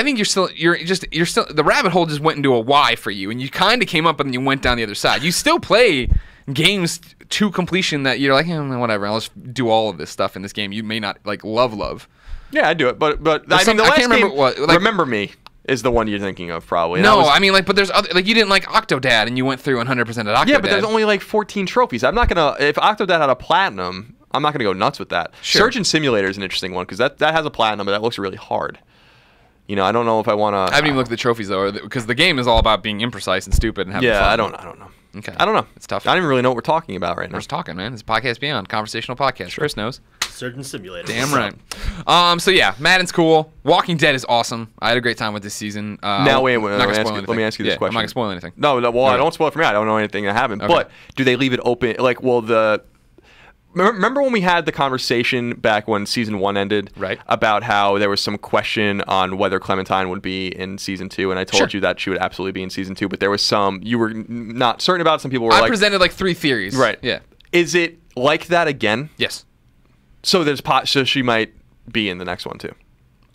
S3: think you're still the rabbit hole just went into a Y for you, and you kind of came up and you went down the other side. You still play games to completion that you're like, whatever. I'll just do all of this stuff in this game. You may not like love.
S2: Yeah, I do it, but I mean the last
S3: can't remember
S2: game,
S3: what, like,
S2: Remember Me is the one you're thinking of probably.
S3: No, but there's other, like you didn't like Octodad and you went through 100% of Octodad.
S2: Yeah, but there's only like 14 trophies. I'm not gonna if Octodad had a platinum, I'm not gonna go nuts with that.
S3: Sure.
S2: Surgeon Simulator is an interesting one because that has a platinum, but that looks really hard. I don't know if I want to.
S3: I haven't even looked at the trophies though, because the game is all about being imprecise and stupid and having fun.
S2: I don't know.
S3: Okay.
S2: I don't know.
S3: It's tough.
S2: I don't even really know what we're talking about right now.
S3: We're just talking, man. It's Podcast Beyond, conversational podcast. Chris knows.
S4: Surgeon Simulator.
S3: Damn right. So yeah, Madden's cool. Walking Dead is awesome. I had a great time with this season.
S2: Now wait,
S3: let
S2: me ask you this question.
S3: I'm not gonna spoil anything.
S2: No, well, I don't spoil it for me. I don't know anything that happened.
S3: Okay.
S2: But do they leave it open? Like, remember when we had the conversation back when season 1 ended,
S3: right?
S2: About how there was some question on whether Clementine would be in season 2, and I told you that she would absolutely be in season 2, but there was some you were not certain about. Some people were
S3: I presented like 3 theories.
S2: Right.
S3: Yeah.
S2: Is it like that again?
S3: Yes.
S2: So so she might be in the next one too.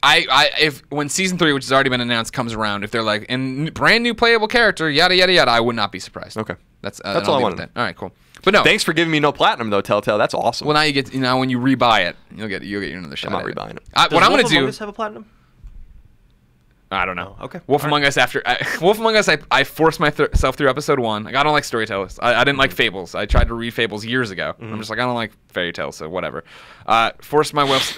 S3: If when season 3, which has already been announced, comes around, if they're like, and brand new playable character, yada yada yada, I would not be surprised.
S2: Okay.
S3: That's
S2: all I wanted.
S3: All right, cool. But no.
S2: Thanks for giving me no platinum though, Telltale. That's awesome.
S3: Well, now you get when you rebuy it, you'll get another shot.
S2: I'm not rebuying it.
S4: What I'm gonna do? Does Wolf Among Us have a platinum?
S3: I don't know.
S4: Oh, okay.
S3: Wolf Among Us Wolf Among Us, I forced myself through episode 1. Like, I don't like storytellers. I didn't like Fables. I tried to read Fables years ago. I'm just like, I don't like fairy tales, so whatever. Forced myself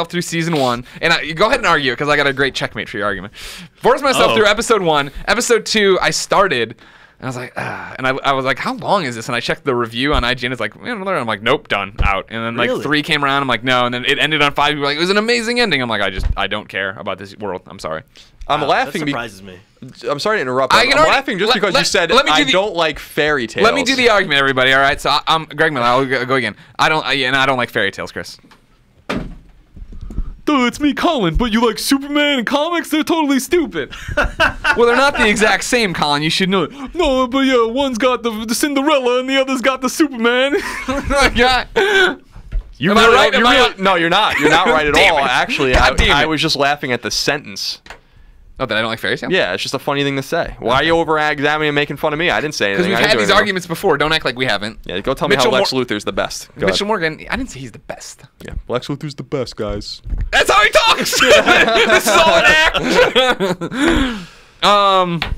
S3: through season 1, and go ahead and argue because I got a great checkmate for your argument. Forced myself through episode 1. Episode 2, I started. And I was like, and I was like, how long is this? And I checked the review on IGN. It's like, I'm like, nope, done, out. And then like 3 came around. I'm like, no. And then it ended on 5. People were like, it was an amazing ending. I'm like, I don't care about this world. I'm sorry.
S2: I'm laughing.
S4: That surprises me.
S2: I'm sorry to interrupt. I'm laughing just because you said I don't like fairy tales.
S3: Let me do the argument, everybody. All right. So I'm Greg Miller. I'll go again. I don't like fairy tales, Chris. Duh, it's me, Colin, but you like Superman and comics? They're totally stupid. Well, they're not the exact same, Colin. You should know it. No, but yeah, one's got the Cinderella and the other's got the Superman.
S2: You're right? No, you're not. You're not right at all. Actually, I was just laughing at the sentence.
S3: Oh, that I don't like fairy tales?
S2: Yeah, it's just a funny thing to say. Why are you over-examining and making fun of me? I didn't say anything.
S3: Because we've had these arguments before. Don't act like we haven't.
S2: Yeah, go tell me how Lex Luthor's the best.
S3: Mitchell Morgan, I didn't say he's the best.
S2: Yeah, Lex Luthor's the best, guys.
S3: That's how he talks! This is all an act!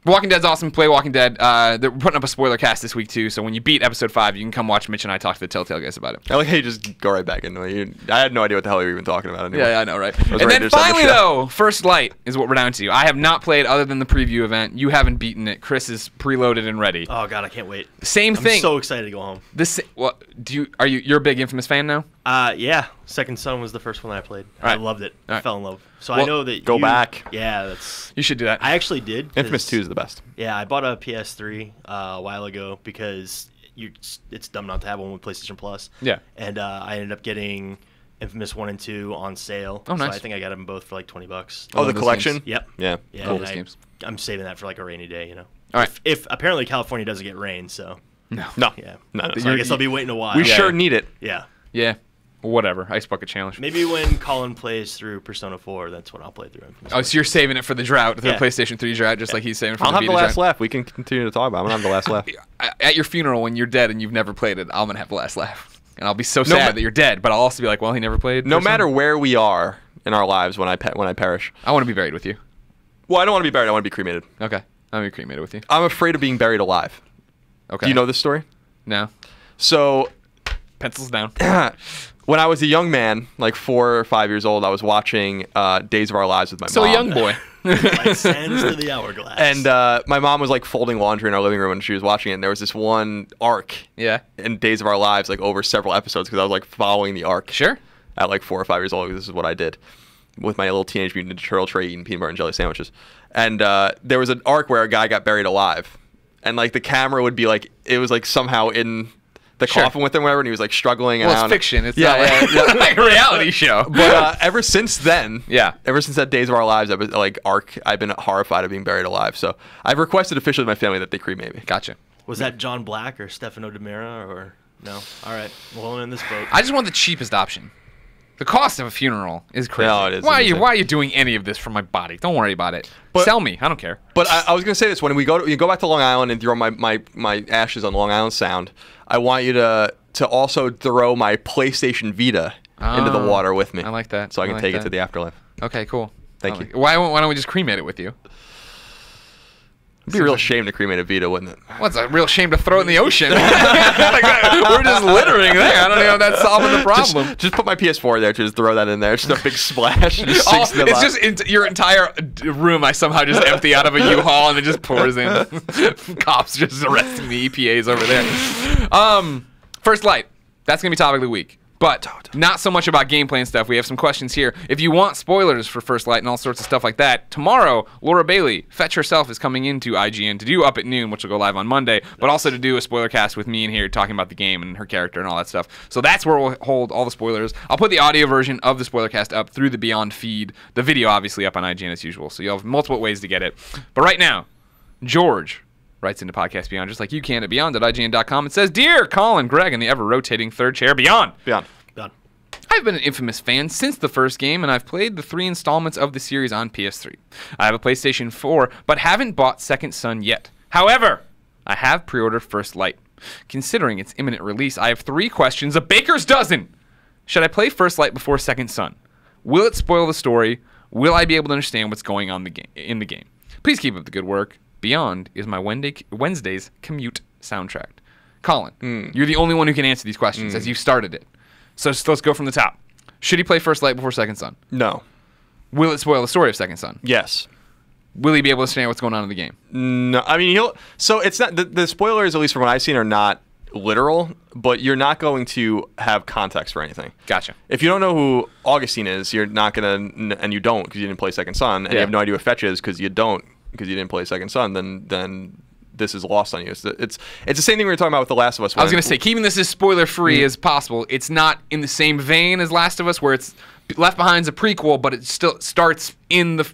S3: Walking Dead's awesome. Play Walking Dead. They're putting up a spoiler cast this week, too, so when you beat episode 5, you can come watch Mitch and I talk to the Telltale guys about it.
S2: I like how you just go right back into it. I had no idea what the hell you were even talking about anyway.
S3: Yeah, I know, right? And then finally, though, First Light is what we're down to. I have not played other than the preview event. You haven't beaten it. Chris is preloaded and ready.
S4: Oh, God, I can't wait.
S3: Same thing.
S4: I'm so excited to go home.
S3: You're a big Infamous fan now?
S4: Yeah. Second Son was the first one that I played.
S3: Right.
S4: I loved it.
S3: Right.
S4: I fell in love. So I know that
S2: go back.
S4: Yeah,
S3: you should do that.
S4: I actually did.
S2: Infamous 2 is the best.
S4: Yeah, I bought a PS3 a while ago because it's dumb not to have one with PlayStation Plus.
S3: Yeah.
S4: And I ended up getting Infamous 1 and 2 on sale.
S3: Oh, nice.
S4: So I think I got them both for like $20.
S2: Oh, the collection?
S3: Games.
S4: Yep.
S2: Yeah.
S4: Yeah.
S3: Cool. Games.
S4: I'm saving that for like a rainy day,
S3: All right.
S4: If apparently California doesn't get rain, so.
S3: No.
S4: Yeah.
S2: No.
S4: So I guess I'll be waiting a while.
S2: We sure need it.
S4: Yeah.
S3: Yeah. Whatever. Ice Bucket Challenge.
S4: Maybe when Colin plays through Persona 4, that's when I'll play through Infamous.
S3: Oh, so you're saving it for the drought, the PlayStation 3 drought, just like he's saving for the Vita drought.
S2: I'll have the last laugh. We can continue to talk about it. I'm going to have the last laugh.
S3: At your funeral, when you're dead and you've never played it, I'm going to have the last laugh. And I'll be so sad that you're dead, but I'll also be like, well, he never played.
S2: No matter where we are in our lives when I perish.
S3: I want to be buried with you.
S2: Well, I don't want to be buried. I want to be cremated.
S3: Okay. I'm going to be cremated with you.
S2: I'm afraid of being buried alive.
S3: Okay.
S2: Do you know this story?
S3: No.
S2: So,
S3: pencils down.
S2: When I was a young man, like 4 or 5 years old, I was watching Days of Our Lives with my mom.
S3: So a young boy.
S4: Like sands to the hourglass.
S2: And my mom was like folding laundry in our living room and she was watching it. And there was this one arc in Days of Our Lives, like over several episodes, because I was like following the arc.
S3: Sure.
S2: At like 4 or 5 years old, this is what I did with my little Teenage Mutant Ninja Turtle tray eating peanut butter and jelly sandwiches. And there was an arc where a guy got buried alive. And like the camera would be like, it was like somehow in the coffin with him, whatever, and he was like struggling.
S3: Well, it's fiction. It's not like a reality show.
S2: But ever since then,
S3: ever
S2: since that Days of Our Lives arc, I've been horrified of being buried alive. So I've requested officially to my family that they cremate me.
S3: Gotcha.
S4: Was that John Black or Stefano DiMera or no? All right, well, I'm in this boat.
S3: I just want the cheapest option. The cost of a funeral is crazy.
S2: No, it is.
S3: Why are you doing any of this for my body? Don't worry about it. Sell me. I don't care.
S2: But I was gonna say this: when you go back to Long Island and throw my ashes on Long Island Sound, I want you to also throw my PlayStation Vita into the water with me.
S3: I like that.
S2: So I can take it to the afterlife.
S3: Okay, cool.
S2: Thank you.
S3: Why don't we just cremate it with you?
S2: It'd be a real shame to cremate a Vita, wouldn't it?
S3: Well, it's a real shame to throw it in the ocean. We're just littering there. I don't know if that's solving the problem.
S2: Just put my PS4 there. Just throw that in there. It's just a big splash. It just sinks in the
S3: just your entire room. I somehow just empty out of a U-Haul and it just pours in. Cops just arresting the EPAs over there. First Light. That's going to be topic of the week. But not so much about gameplay and stuff. We have some questions here. If you want spoilers for First Light and all sorts of stuff like that, tomorrow, Laura Bailey, Fetch herself, is coming into IGN to do Up at Noon, which will go live on Monday, but also to do a spoiler cast with me in here talking about the game and her character and all that stuff. So that's where we'll hold all the spoilers. I'll put the audio version of the spoiler cast up through the Beyond feed. The video, obviously, up on IGN as usual. So you'll have multiple ways to get it. But right now, George writes into Podcast Beyond, just like you can at beyond.ign.com. It says, Dear Colin, Greg, and the ever-rotating third chair, Beyond.
S2: Beyond.
S3: I've been an Infamous fan since the first game, and I've played the 3 installments of the series on PS3. I have a PlayStation 4, but haven't bought Second Son yet. However, I have pre-ordered First Light. Considering its imminent release, I have 3 questions, a baker's dozen. Should I play First Light before Second Son? Will it spoil the story? Will I be able to understand what's going on in the game? Please keep up the good work. Beyond is my Wednesday's commute soundtrack. Colin, you're the only one who can answer these questions as you started it. So let's go from the top. Should he play First Light before Second Son?
S2: No.
S3: Will it spoil the story of Second Son?
S2: Yes.
S3: Will he be able to understand what's going on in the game?
S2: No. I mean, so it's not the spoilers, at least from what I've seen, are not literal, but you're not going to have context for anything.
S3: Gotcha.
S2: If you don't know who Augustine is, you're not gonna, and you don't because you didn't play Second Son, and you have no idea what Fetch is because you didn't play Second Son, then this is lost on you. It's the same thing we were talking about with The Last of Us.
S3: I was going to say, keeping this as spoiler-free as possible. It's not in the same vein as Last of Us, where it's Left Behind's a prequel, but it still starts in the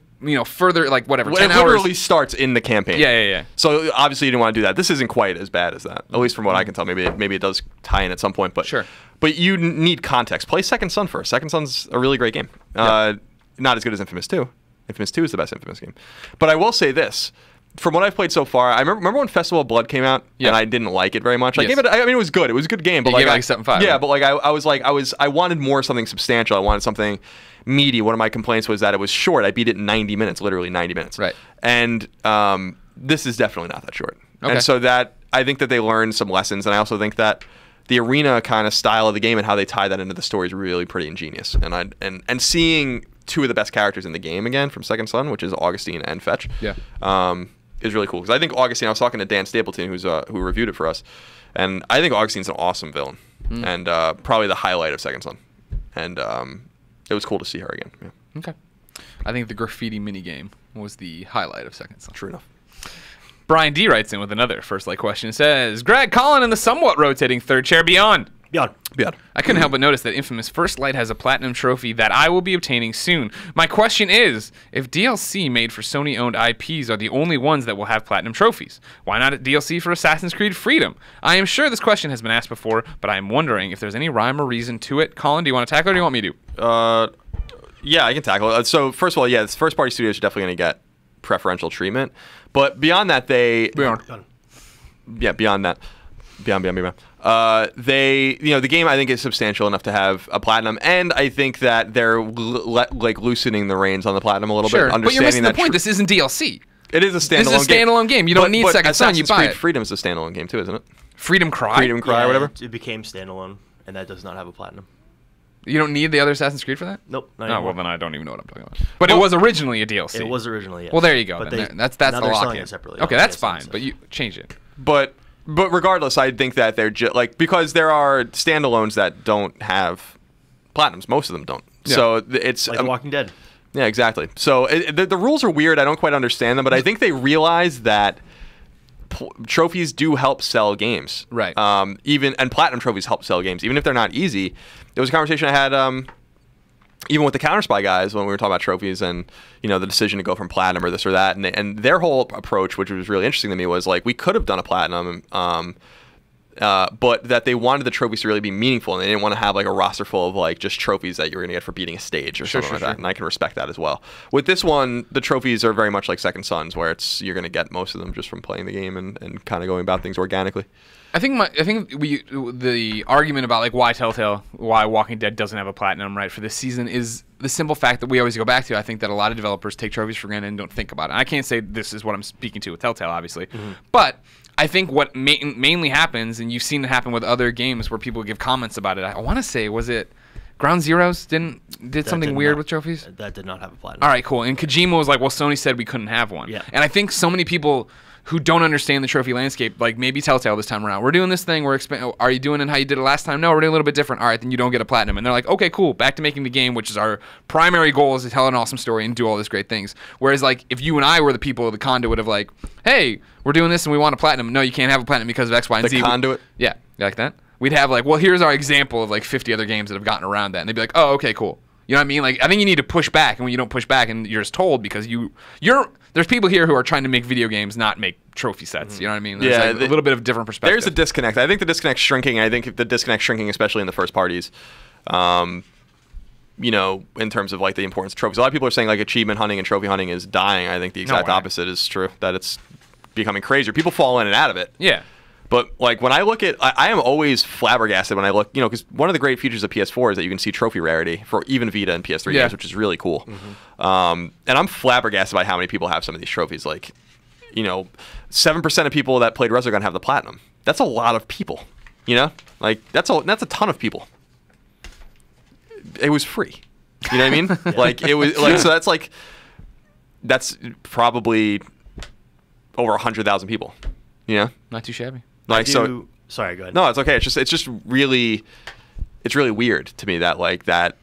S3: further, like, whatever, 10 hours.
S2: It literally starts in the campaign.
S3: Yeah.
S2: So obviously you didn't want to do that. This isn't quite as bad as that, at least from what I can tell. Maybe it does tie in at some point, but
S3: sure.
S2: But you need context. Play Second Son first. Second Son's a really great game. Not as good as Infamous 2. Infamous 2 is the best Infamous game. But I will say this. From what I've played so far, I remember when Festival of Blood came out, and I didn't like it very much. I gave it. I mean, it was good. It was a good game, but
S3: you gave it like 7.5.
S2: Yeah, but like I wanted more something substantial. I wanted something meaty. One of my complaints was that it was short. I beat it in 90 minutes, literally 90 minutes.
S3: Right.
S2: And this is definitely not that short.
S3: Okay.
S2: And so that I think that they learned some lessons, and I also think that the arena kind of style of the game and how they tie that into the story is really pretty ingenious. And seeing 2 of the best characters in the game again from Second Son, which is Augustine and Fetch.
S3: Yeah.
S2: Is really cool because I think Augustine. I was talking to Dan Stapleton, who reviewed it for us, and I think Augustine's an awesome villain and probably the highlight of Second Son. And it was cool to see her again. Yeah.
S3: Okay. I think the graffiti minigame was the highlight of Second Son.
S2: True enough.
S3: Brian D writes in with another First Light question. It says, Greg, Colin, and the somewhat rotating third chair, Beyond.
S2: Beyond.
S3: I couldn't help but notice that Infamous First Light has a platinum trophy that I will be obtaining soon. My question is, if DLC made for Sony-owned IPs are the only ones that will have platinum trophies, why not a DLC for Assassin's Creed Freedom? I am sure this question has been asked before, but I am wondering if there's any rhyme or reason to it. Colin, do you want to tackle it or do you want me to?
S2: Yeah, I can tackle it. So first of all, this first-party studios are definitely going to get preferential treatment. But beyond that, Beyond that. Beyond. The game I think is substantial enough to have a platinum, and I think that they're loosening the reins on the platinum a little bit.
S3: But you're missing the point. This isn't DLC.
S2: It is a standalone game.
S3: This is a standalone game. You don't need Second Son. You buy it.
S2: Freedom is a standalone game too, isn't it?
S3: Freedom Cry.
S2: Or whatever.
S4: It became standalone, and that does not have a platinum.
S3: You don't need the other Assassin's Creed for that?
S4: Nope.
S3: Well, then I don't even know what I'm talking about. But it was originally a DLC.
S4: It was originally, yes.
S3: Well, there you go.
S4: But
S3: That's the lock-in.
S4: Separately.
S3: Okay, that's fine. But you change it.
S2: But regardless, I think that they're because there are standalones that don't have platinums. Most of them don't. Yeah. So it's
S4: like The Walking Dead.
S2: Yeah, exactly. So the rules are weird. I don't quite understand them, but I think they realize that trophies do help sell games.
S3: Right.
S2: And platinum trophies help sell games, even if they're not easy. There was a conversation I had even with the Counter-Spy guys when we were talking about trophies and the decision to go from platinum or this or that, and their whole approach, which was really interesting to me, was like we could have done a platinum but that they wanted the trophies to really be meaningful, and they didn't want to have like a roster full of like just trophies that you were going to get for beating a stage or something like that. And I can respect that as well. With this one, the trophies are very much like Second Sons, where you're going to get most of them just from playing the game and kind of going about things organically.
S3: I think the argument about like why Walking Dead doesn't have a platinum right for this season is the simple fact that we always go back to. I think that a lot of developers take trophies for granted and don't think about it. I can't say this is what I'm speaking to with Telltale, obviously, but I think what mainly happens, and you've seen it happen with other games where people give comments about it. I want to say, was it Ground Zeroes did something weird with trophies?
S4: That did not have a platinum.
S3: All right, cool. And Kojima was like, well, Sony said we couldn't have one.
S4: Yeah.
S3: And I think so many people who don't understand the trophy landscape, like maybe Telltale this time around, we're doing this thing, are you doing it how you did it last time? No, we're doing a little bit different. All right, then you don't get a platinum. And they're like, okay, cool, back to making the game, which is our primary goal, is to tell an awesome story and do all these great things. Whereas like if you and I were the people of the conduit of like, hey, we're doing this and we want a platinum. No, you can't have a platinum because of X, Y, and Z.
S2: The conduit?
S3: Yeah, you like that? We'd have like, well, here's our example of like 50 other games that have gotten around that. And they'd be like, oh, okay, cool. You know what I mean? Like, I think you need to push back, and when you don't push back, and you're just told because there's people here who are trying to make video games, not make trophy sets. You know what I mean? There's like a little bit of different perspective.
S2: There's a disconnect. I think the disconnect's shrinking. I think the disconnect's shrinking, especially in the first parties. You know, in terms of like the importance of trophies. A lot of people are saying like achievement hunting and trophy hunting is dying. I think the exact opposite is true. That it's becoming crazier. People fall in and out of it.
S3: Yeah.
S2: But like when I look at, I am always flabbergasted when I look, you know, because one of the great features of PS4 is that you can see trophy rarity for even Vita and PS3 games, which is really cool. And I'm flabbergasted by how many people have some of these trophies. Like, you know, 7% of people that played Resogun have the platinum. That's a lot of people. You know, like that's a ton of people. It was free. You know what I mean? Like it was like so that's probably over 100,000 people. You know,
S3: not too shabby.
S2: Like
S4: sorry, go ahead.
S2: No, it's okay. It's just really weird to me that like that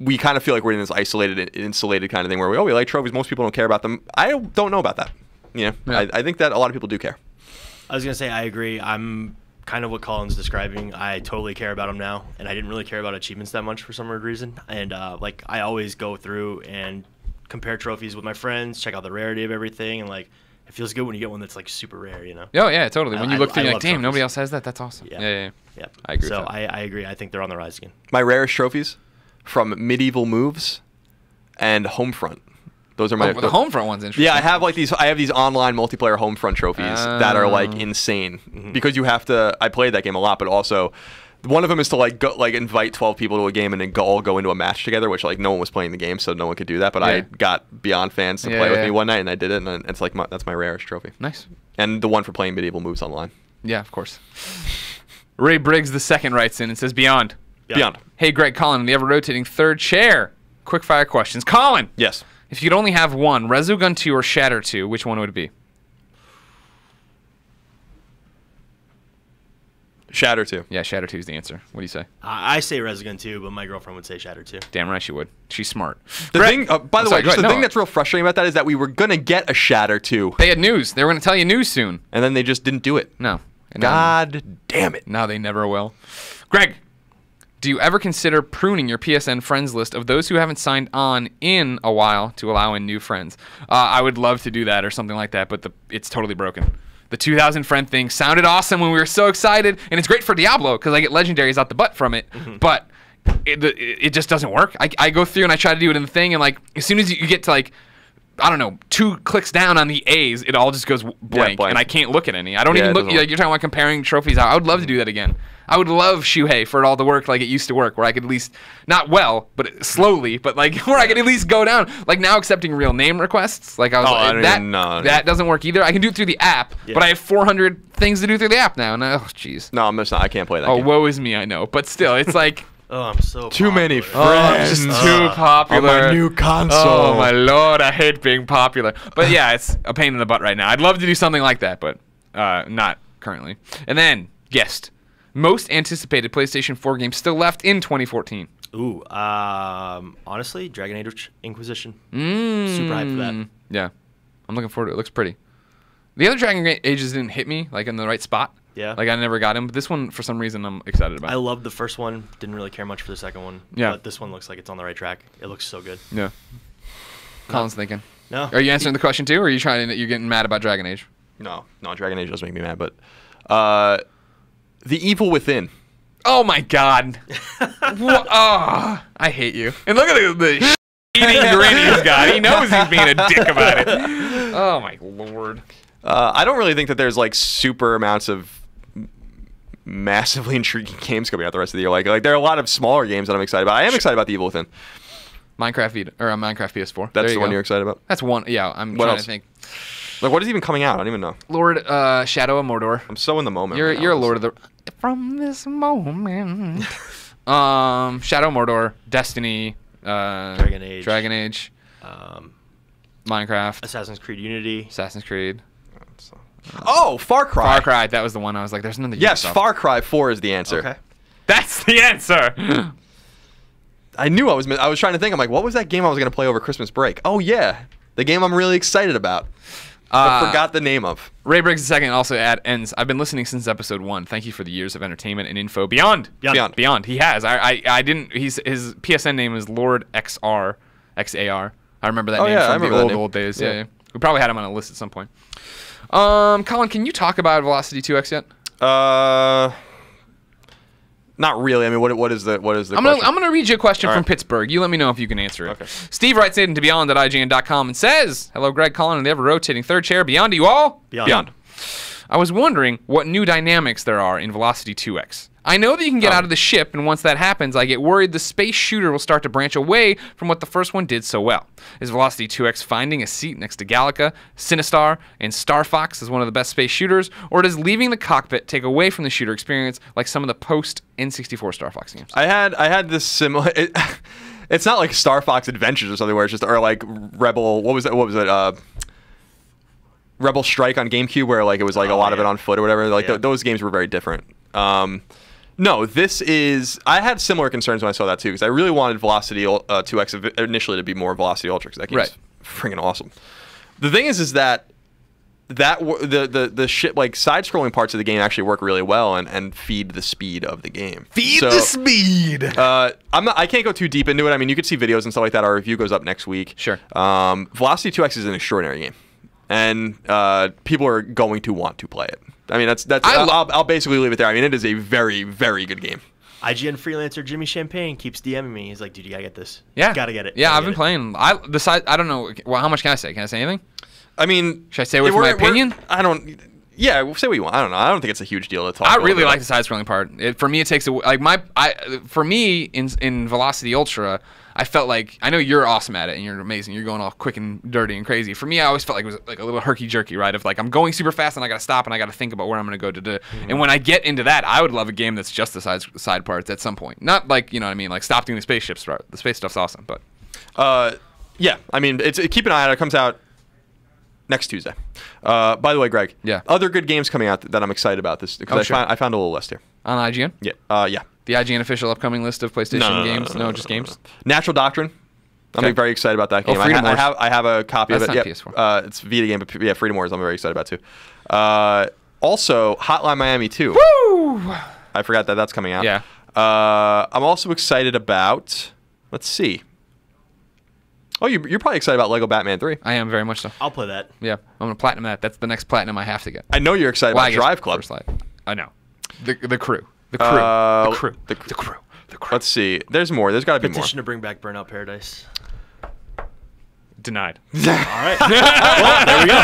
S2: we kind of feel like we're in this isolated, insulated kind of thing where we like trophies. Most people don't care about them. I don't know about that. You know, yeah. I think that a lot of people do care.
S4: I was gonna say I agree. I'm kind of what Colin's describing. I totally care about them now, and I didn't really care about achievements that much for some weird reason. And like I always go through and compare trophies with my friends, check out the rarity of everything, and like. It feels good when you get one that's like super rare, you know.
S3: Oh yeah, totally. When you look through, you're like, damn, nobody else has that. That's awesome.
S4: Yeah.
S3: I agree.
S4: So
S3: with that.
S4: I agree. I think they're on the rise again.
S2: My rarest trophies from Medieval Moves and Homefront. Those are my
S3: the Homefront one's interesting.
S2: Yeah, I have these online multiplayer Homefront trophies that are like insane because you have to. I played that game a lot, but also. One of them is to like go, like invite 12 people to a game and then all go into a match together, which like no one was playing the game, so no one could do that. But I got Beyond fans to play with me one night, and I did it, and it's like that's my rarest trophy.
S3: Nice.
S2: And the one for playing Medieval Moves online.
S3: Yeah, of course. Ray Briggs II writes in and says, Beyond. Hey, Greg, Colin, the ever-rotating third chair. Quick-fire questions. Colin!
S2: Yes.
S3: If you could only have one, Resogun 2 or Shatter 2, which one would it be?
S2: Shatter 2.
S3: Yeah, Shatter 2 is the answer. What do you say?
S4: I say Resogun 2, but my girlfriend would say Shatter 2.
S3: Damn right she would. She's smart.
S2: The thing, by the way, the thing that's real frustrating about that is that we were going to get a Shatter 2.
S3: They had news. They were going to tell you news soon.
S2: And then they just didn't do it.
S3: No.
S2: God damn it.
S3: Now they never will. Greg, do you ever consider pruning your PSN friends list of those who haven't signed on in a while to allow in new friends? I would love to do that or something like that, but it's totally broken. The 2,000 friend thing sounded awesome when we were so excited, and it's great for Diablo because I get legendaries out the butt from it, but it just doesn't work. I go through and I try to do it in the thing, and like as soon as you get to like, I don't know, 2 clicks down on the A's, it all just goes blank, and I can't look at any. I don't even look. Like, you're talking about comparing trophies. I would love to do that again. I would love Shuhei for it all to work like it used to work, where I could at least, not well, but slowly, but like where I could at least go down. Like now accepting real name requests. Like I was that doesn't work either. I can do it through the app, but I have 400 things to do through the app now. And oh, jeez.
S2: No, I'm just not. I can't play that game.
S3: Woe is me, I know. But still, it's like...
S4: Oh, I'm so
S2: too
S4: popular.
S2: many friends.
S3: I'm just too popular.
S2: On my new console.
S3: Oh, my Lord. I hate being popular. But yeah, it's a pain in the butt right now. I'd love to do something like that, but not currently. And then, guest. Most anticipated PlayStation 4 game still left in 2014.
S4: Ooh, honestly, Dragon Age Inquisition. Super hyped for that.
S3: Yeah, I'm looking forward to it. It looks pretty. The other Dragon Ages didn't hit me like in the right spot.
S4: Yeah.
S3: Like I never got him, but this one for some reason I'm excited about.
S4: I loved the first one. Didn't really care much for the second one.
S3: Yeah.
S4: But this one looks like it's on the right track. It looks so good.
S3: Yeah. Colin's thinking.
S4: No.
S3: Are you answering the question too, or are you you're getting mad about Dragon Age?
S2: No, Dragon Age does make me mad, but The Evil Within.
S3: Oh my God. Oh, I hate you. And look at the eating grin he's got. He knows he's being a dick about it. Oh my Lord.
S2: I don't really think that there's like super amounts of massively intriguing games coming out the rest of the year. Like there are a lot of smaller games that I'm excited about. I am excited about The Evil Within.
S3: Minecraft PS4.
S2: That's the one you're excited about?
S3: That's one. Yeah, I'm trying to think.
S2: Like, what is even coming out? I don't even know.
S3: Lord, Shadow of Mordor.
S2: I'm so in the moment.
S3: You're a Lord of the... From this moment. Shadow of Mordor, Destiny,
S4: Dragon Age.
S3: Minecraft.
S4: Assassin's Creed Unity.
S3: Assassin's Creed.
S2: Oh, Far Cry.
S3: Far Cry, that was the one I was like, there's another.
S2: Yes, Far Cry 4 is the answer.
S4: Okay.
S3: That's the answer!
S2: I knew I was trying to think. I'm like, what was that game I was going to play over Christmas break? Oh, yeah. The game I'm really excited about. I forgot the name of.
S3: Ray Briggs II also ends. I've been listening since episode 1. Thank you for the years of entertainment and info beyond. He has. I didn't. His PSN name is Lord XR. I remember that name from the old days. Yeah. We probably had him on a list at some point. Colin, can you talk about Velocity 2X yet?
S2: Not really. I mean, what is the question?
S3: I'm gonna read you a question from Pittsburgh. You let me know if you can answer it.
S2: Okay.
S3: Steve writes into beyond at ign.com and says, "Hello, Greg, Colin, and the ever-rotating third chair. Beyond to you all.
S4: Beyond.
S3: I was wondering what new dynamics there are in Velocity 2X. I know that you can get out of the ship, and once that happens, I get worried the space shooter will start to branch away from what the first one did so well. Is Velocity 2X finding a seat next to Gallica, Sinistar, and Star Fox as one of the best space shooters, or does leaving the cockpit take away from the shooter experience like some of the post-N64 Star Fox games?"
S2: I had this similar... It's not like Star Fox Adventures or something where it's just... Or like Rebel... What was it? Rebel Strike on GameCube where like it was like a lot of it on foot or whatever. Like those games were very different. No, this is... I had similar concerns when I saw that, too, because I really wanted Velocity 2X initially to be more Velocity Ultra, because that game's freaking awesome. The thing is that the shit, like, side-scrolling parts of the game actually work really well and feed the speed of the game.
S3: Feed the speed!
S2: I can't go too deep into it. I mean, you could see videos and stuff like that. Our review goes up next week.
S3: Sure.
S2: Velocity 2X is an extraordinary game, and people are going to want to play it. I mean, I'll basically leave it there. I mean, it is a very, very good game.
S4: IGN freelancer Jimmy Champagne keeps DMing me. He's like, "Dude, you gotta get this.
S3: Yeah,
S4: gotta get it."
S3: Yeah, I've been playing. I don't know. Well, how much can I say? Can I say anything?
S2: I mean,
S3: should I say my opinion?
S2: I don't. Yeah, say what you want. I don't know. I don't think it's a huge deal to talk.
S3: I really like the side-scrolling part. For me, it takes for me in Velocity Ultra, I felt like, I know you're awesome at it and you're amazing. You're going all quick and dirty and crazy. For me, I always felt like it was like a little herky-jerky, right? Of like, I'm going super fast and I got to stop and I got to think about where I'm going to go to. And when I get into that, I would love a game that's just the side parts at some point. Not like, you know what I mean? Like, stop doing the spaceships. The space stuff's awesome, but.
S2: Yeah, I mean, keep an eye on it. It comes out next Tuesday. By the way, Greg.
S3: Yeah.
S2: Other good games coming out that I'm excited about this because I found a little list here.
S3: On IGN?
S2: Yeah. Yeah.
S3: The IGN official upcoming list of PlayStation games? No, just games?
S2: Natural Doctrine. I'm very excited about that game.
S3: Freedom Wars.
S2: I have a copy of it.
S3: That's not PS4.
S2: It's a Vita game, but yeah, Freedom Wars I'm very excited about too. Also, Hotline Miami 2.
S3: Woo!
S2: I forgot that that's coming out.
S3: Yeah.
S2: I'm also excited about, let's see. Oh, you're probably excited about Lego Batman 3.
S3: I am very much so.
S4: I'll play that.
S3: Yeah, I'm going to platinum that. That's the next platinum I have to get.
S2: I know you're excited about Drive Club.
S3: I know. The crew. The crew. The crew.
S2: Let's see. There's more. There's got to be more.
S4: Petition to bring back Burnout Paradise.
S3: Denied.
S4: All right. Well, there we go.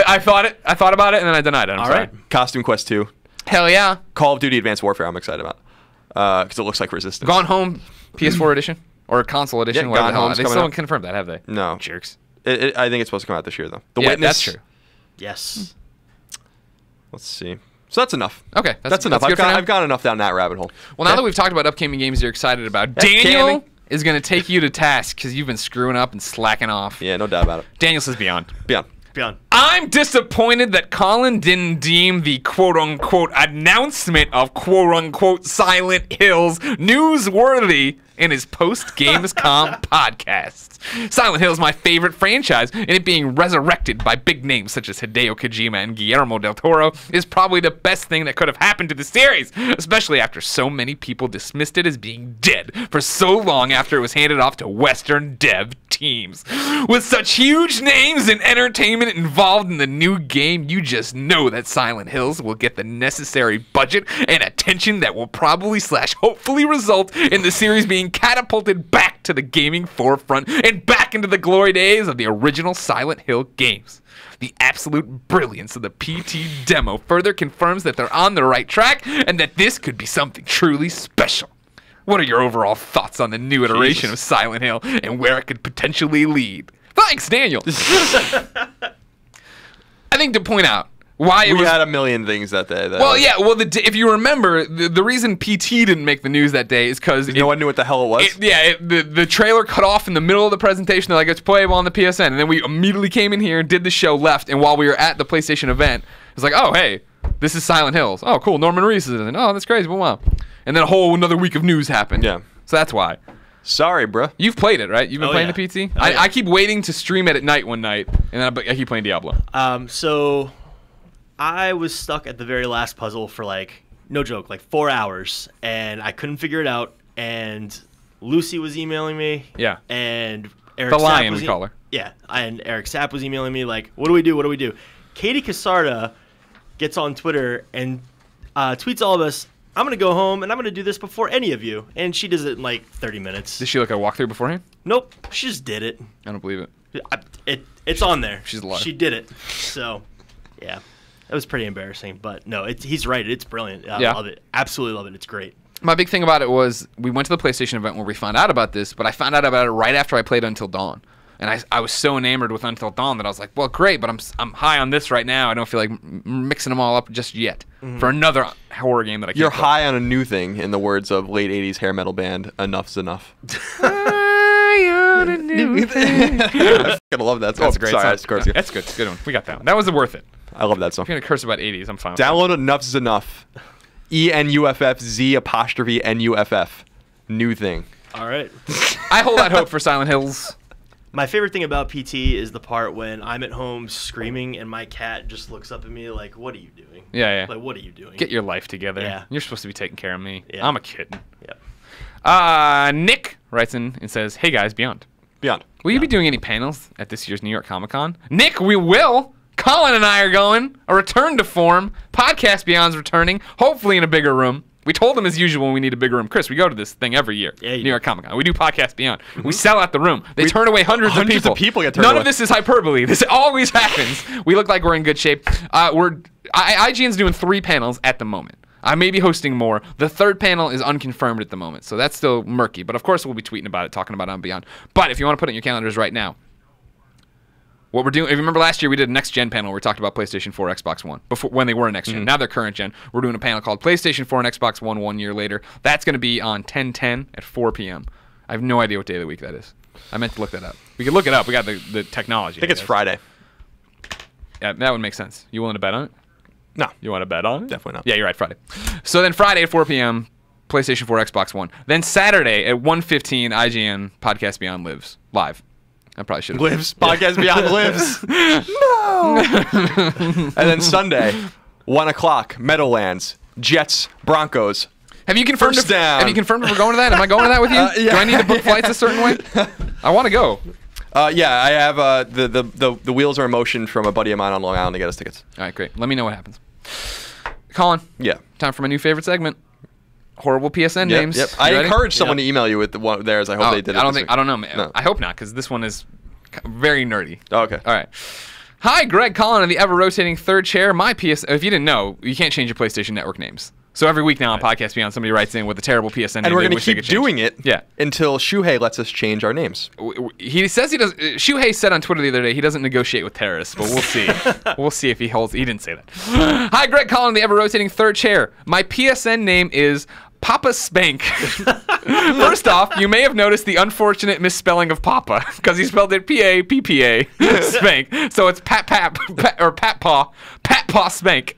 S3: I thought about it, and then I denied it. I'm sorry.
S2: Right. Costume Quest 2.
S3: Hell yeah.
S2: Call of Duty Advanced Warfare I'm excited about. Because it looks like Resistance.
S3: Gone Home PS4 edition? Or console edition?
S2: Yeah, Gone Home's
S3: They still haven't confirmed that, have they?
S2: No.
S3: Jerks.
S2: I think it's supposed to come out this year, though. The
S3: yeah,
S2: Witness.
S3: That's true.
S4: Yes.
S2: Let's see. So that's enough.
S3: Okay.
S2: That's enough. I've gone enough down that rabbit hole.
S3: Well, now that we've talked about upcoming games you're excited about, Daniel is going to take you to task because you've been screwing up and slacking off.
S2: Yeah, no doubt about it.
S3: Daniel says Beyond.
S4: Beyond.
S3: I'm disappointed that Colin didn't deem the quote-unquote announcement of quote-unquote Silent Hills newsworthy in his post-Gamescom podcast. Silent Hill is my favorite franchise, and it being resurrected by big names such as Hideo Kojima and Guillermo del Toro is probably the best thing that could have happened to the series, especially after so many people dismissed it as being dead for so long after it was handed off to Western dev teams. With such huge names and entertainment involved in the new game, you just know that Silent Hills will get the necessary budget and attention that will probably / hopefully result in the series being catapulted back to the gaming forefront and back into the glory days of the original Silent Hill games. The absolute brilliance of the PT demo further confirms that they're on the right track and that this could be something truly special. What are your overall thoughts on the new iteration of Silent Hill and where it could potentially lead? Thanks, Daniel. I think to point out why
S2: we had a million things that day.
S3: If you remember, the reason PT didn't make the news that day is because
S2: no one knew what the hell it was.
S3: The trailer cut off in the middle of the presentation. They're like, it's playable on the PSN, and then we immediately came in here, did the show, left, and while we were at the PlayStation event, it was like, oh hey, this is Silent Hills. Oh cool, Norman Reedus is in it. Oh, that's crazy. Wow. And then a whole another week of news happened.
S2: Yeah.
S3: So that's why.
S2: Sorry, bro.
S3: You've played it, right? You've been playing the PT? I keep waiting to stream it at night one night, and then I keep playing Diablo.
S4: So I was stuck at the very last puzzle for no joke, 4 hours, and I couldn't figure it out. And Lucy was emailing me.
S3: Yeah.
S4: And Eric
S3: the
S4: Sapp
S3: lion,
S4: was
S3: we call her.
S4: Yeah. And Eric Sapp was emailing me what do we do? What do we do? Katie Casarda gets on Twitter and tweets all of us, I'm going to go home and I'm going to do this before any of you. And she does it in 30 minutes.
S3: Did she look at a walkthrough beforehand?
S4: Nope. She just did it.
S3: I don't believe it.
S4: It's on there.
S3: She's a liar.
S4: She did it. So, yeah. That was pretty embarrassing. But, no, he's right. It's brilliant. I love it. Absolutely love it. It's great.
S3: My big thing about it was we went to the PlayStation event where we found out about this, but I found out about it right after I played Until Dawn. And I was so enamored with Until Dawn that I was like, well, great, but I'm high on this right now. I don't feel like mixing them all up just yet for another horror game that I can't
S2: You're
S3: play.
S2: high on a new thing, in the words of late 80s hair metal band Enough's Enough.
S3: High on a new thing.
S2: I fucking love that song.
S3: That's a great song.
S2: That's
S3: That's good. It's a good one. We got that one. That was worth it.
S2: I love that song.
S3: If you're going to curse about 80s, I'm fine.
S2: Download Enough's Enough. ENUFFZ''NUFF. New thing.
S4: All right.
S3: I hold out hope for Silent Hills.
S4: My favorite thing about PT is the part when I'm at home screaming and my cat just looks up at me like, what are you doing?
S3: Yeah.
S4: What are you doing?
S3: Get your life together.
S4: Yeah.
S3: You're supposed to be taking care of me.
S4: Yeah.
S3: I'm a kitten.
S4: Yep.
S3: Nick writes in and says, hey guys, Beyond. Will you be doing any panels at this year's New York Comic Con? Nick, we will. Colin and I are going. A return to form. Podcast Beyond's returning, hopefully in a bigger room. We told them as usual we need a bigger room. Chris, we go to this thing every year.
S4: Yeah,
S3: New York Comic Con. We do Podcast Beyond. We sell out the room. They turn away hundreds of people.
S2: Hundreds of people get turned
S3: None
S2: away.
S3: of this is hyperbole. This always happens. We look like we're in good shape. IGN's doing 3 panels at the moment. I may be hosting more. The 3rd panel is unconfirmed at the moment, so that's still murky. But of course, we'll be tweeting about it, talking about it on Beyond. But if you want to put it in your calendars right now, what we're doing, if you remember last year, we did a next gen panel where we talked about PlayStation 4, Xbox One, before when they were next gen. Now they're current gen. We're doing a panel called PlayStation 4 and Xbox One 1 year later. That's going to be on 10/10 at 4 p.m. I have no idea what day of the week that is. I meant to look that up. We could look it up. We got the technology.
S2: I think it's Friday.
S3: Yeah, that would make sense. You willing to bet on it?
S2: No.
S3: You want to bet on it?
S2: Definitely not.
S3: Yeah, you're right, Friday. So then Friday at 4 p.m., PlayStation 4, Xbox One. Then Saturday at 1:15, IGN Podcast Beyond live. I probably should have.
S2: Lives. Podcast Beyond lives. No. And then Sunday, 1 o'clock, Meadowlands, Jets, Broncos.
S3: Have you confirmed?
S2: First down.
S3: Have you confirmed if we're going to that? Am I going to that with you?
S2: Yeah.
S3: Do I need to book flights a certain way? I want to go.
S2: Yeah, I have the wheels are in motion from a buddy of mine on Long Island to get us tickets.
S3: All right, great. Let me know what happens. Colin.
S2: Yeah.
S3: Time for my new favorite segment. Horrible PSN names.
S2: Yep.
S3: You
S2: I
S3: ready?
S2: encourage someone to email you with the one theirs. I hope they did it.
S3: I don't
S2: this
S3: think.
S2: week.
S3: I don't know.
S2: No.
S3: I hope not, because this one is very nerdy.
S2: Oh, okay.
S3: All right. Hi, Greg, Colin, and the ever-rotating third chair. My PS. If you didn't know, you can't change your PlayStation Network names. So every week now on Podcast Beyond, somebody writes in with a terrible PSN name.
S2: And we're
S3: going
S2: going to keep doing it until Shuhei lets us change our names.
S3: He says he does. Shuhei said on Twitter the other day he doesn't negotiate with terrorists, but we'll see. We'll see if he holds. He didn't say that. Hi, Greg, Colin, the ever-rotating third chair. My PSN name is Papa Spank. First off, you may have noticed the unfortunate misspelling of Papa because he spelled it P-A-P-P-A Spank. So it's Pat Paw Grandpa Spank.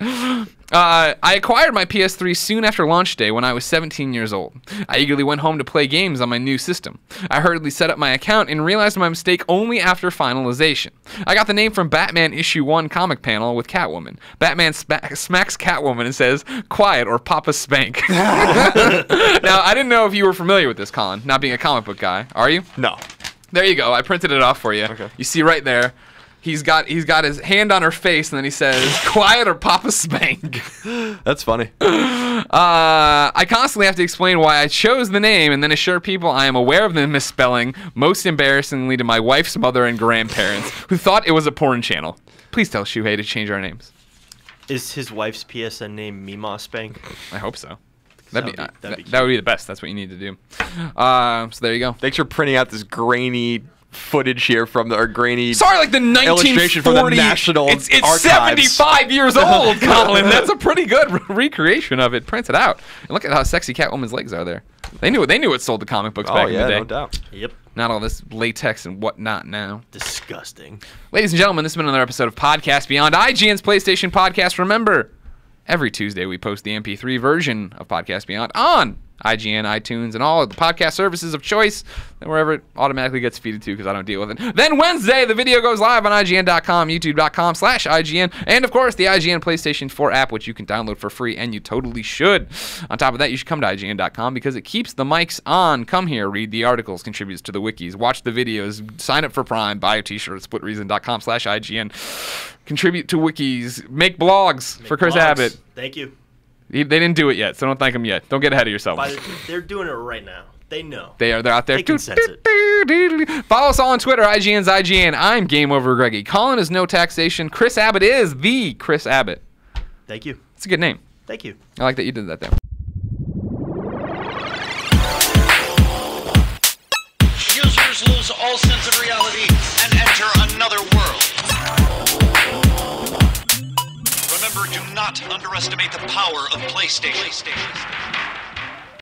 S3: I acquired my PS3 soon after launch day when I was 17 years old. I eagerly went home to play games on my new system. I hurriedly set up my account and realized my mistake only after finalization. I got the name from Batman Issue 1 comic panel with Catwoman. Batman smacks Catwoman and says, "Quiet or Papa Spank." Now, I didn't know if you were familiar with this, Colin, not being a comic book guy. Are you?
S2: No.
S3: There you go. I printed it off for you.
S2: Okay.
S3: You see right there. He's got his hand on her face, and then he says, "Quiet or Papa Spank."
S2: That's funny.
S3: I constantly have to explain why I chose the name, and then assure people I am aware of the misspelling, most embarrassingly to my wife's mother and grandparents, who thought it was a porn channel. Please tell Shuhei to change our names.
S4: Is his wife's PSN name Mima Spank?
S3: I hope so.
S4: That'd be
S3: That would be the best. That's what you need to do. So there you go.
S2: Thanks for printing out this grainy footage here from the grainy.
S3: Sorry, like the 1940
S2: illustration from the National
S3: It's
S2: Archives.
S3: 75 years old, Colin. That's a pretty good recreation of it. Print it out. And look at how sexy Catwoman's legs are there. They knew what sold the comic books back in the day.
S2: No doubt.
S4: Yep.
S3: Not all this latex and whatnot now.
S4: Disgusting.
S3: Ladies and gentlemen, this has been another episode of Podcast Beyond, IGN's PlayStation podcast. Remember, every Tuesday we post the MP3 version of Podcast Beyond on IGN, iTunes, and all of the podcast services of choice, and wherever it automatically gets feeded to because I don't deal with it. Then Wednesday, the video goes live on IGN.com, YouTube.com/IGN, and of course, the IGN PlayStation 4 app, which you can download for free, and you totally should. On top of that, you should come to IGN.com because it keeps the mics on. Come here, read the articles, contributes to the wikis, watch the videos, sign up for Prime, buy a t-shirt at splitreason.com/IGN, contribute to wikis, make blogs for Chris Abbott.
S4: Thank you.
S3: They didn't do it yet, so don't thank them yet. Don't get ahead of yourself.
S4: They're doing it right now. They know.
S3: They're out there.
S4: They can sense it.
S3: Follow us all on Twitter, IGN's IGN. I'm Game Over Greggy. Colin is No Taxation. Chris Abbott is the Chris Abbott.
S4: Thank you.
S3: It's a good name.
S4: Thank you.
S3: I like that you did that there.
S1: Users lose all sense of reality and enter another world. Remember, do not underestimate the power of PlayStation.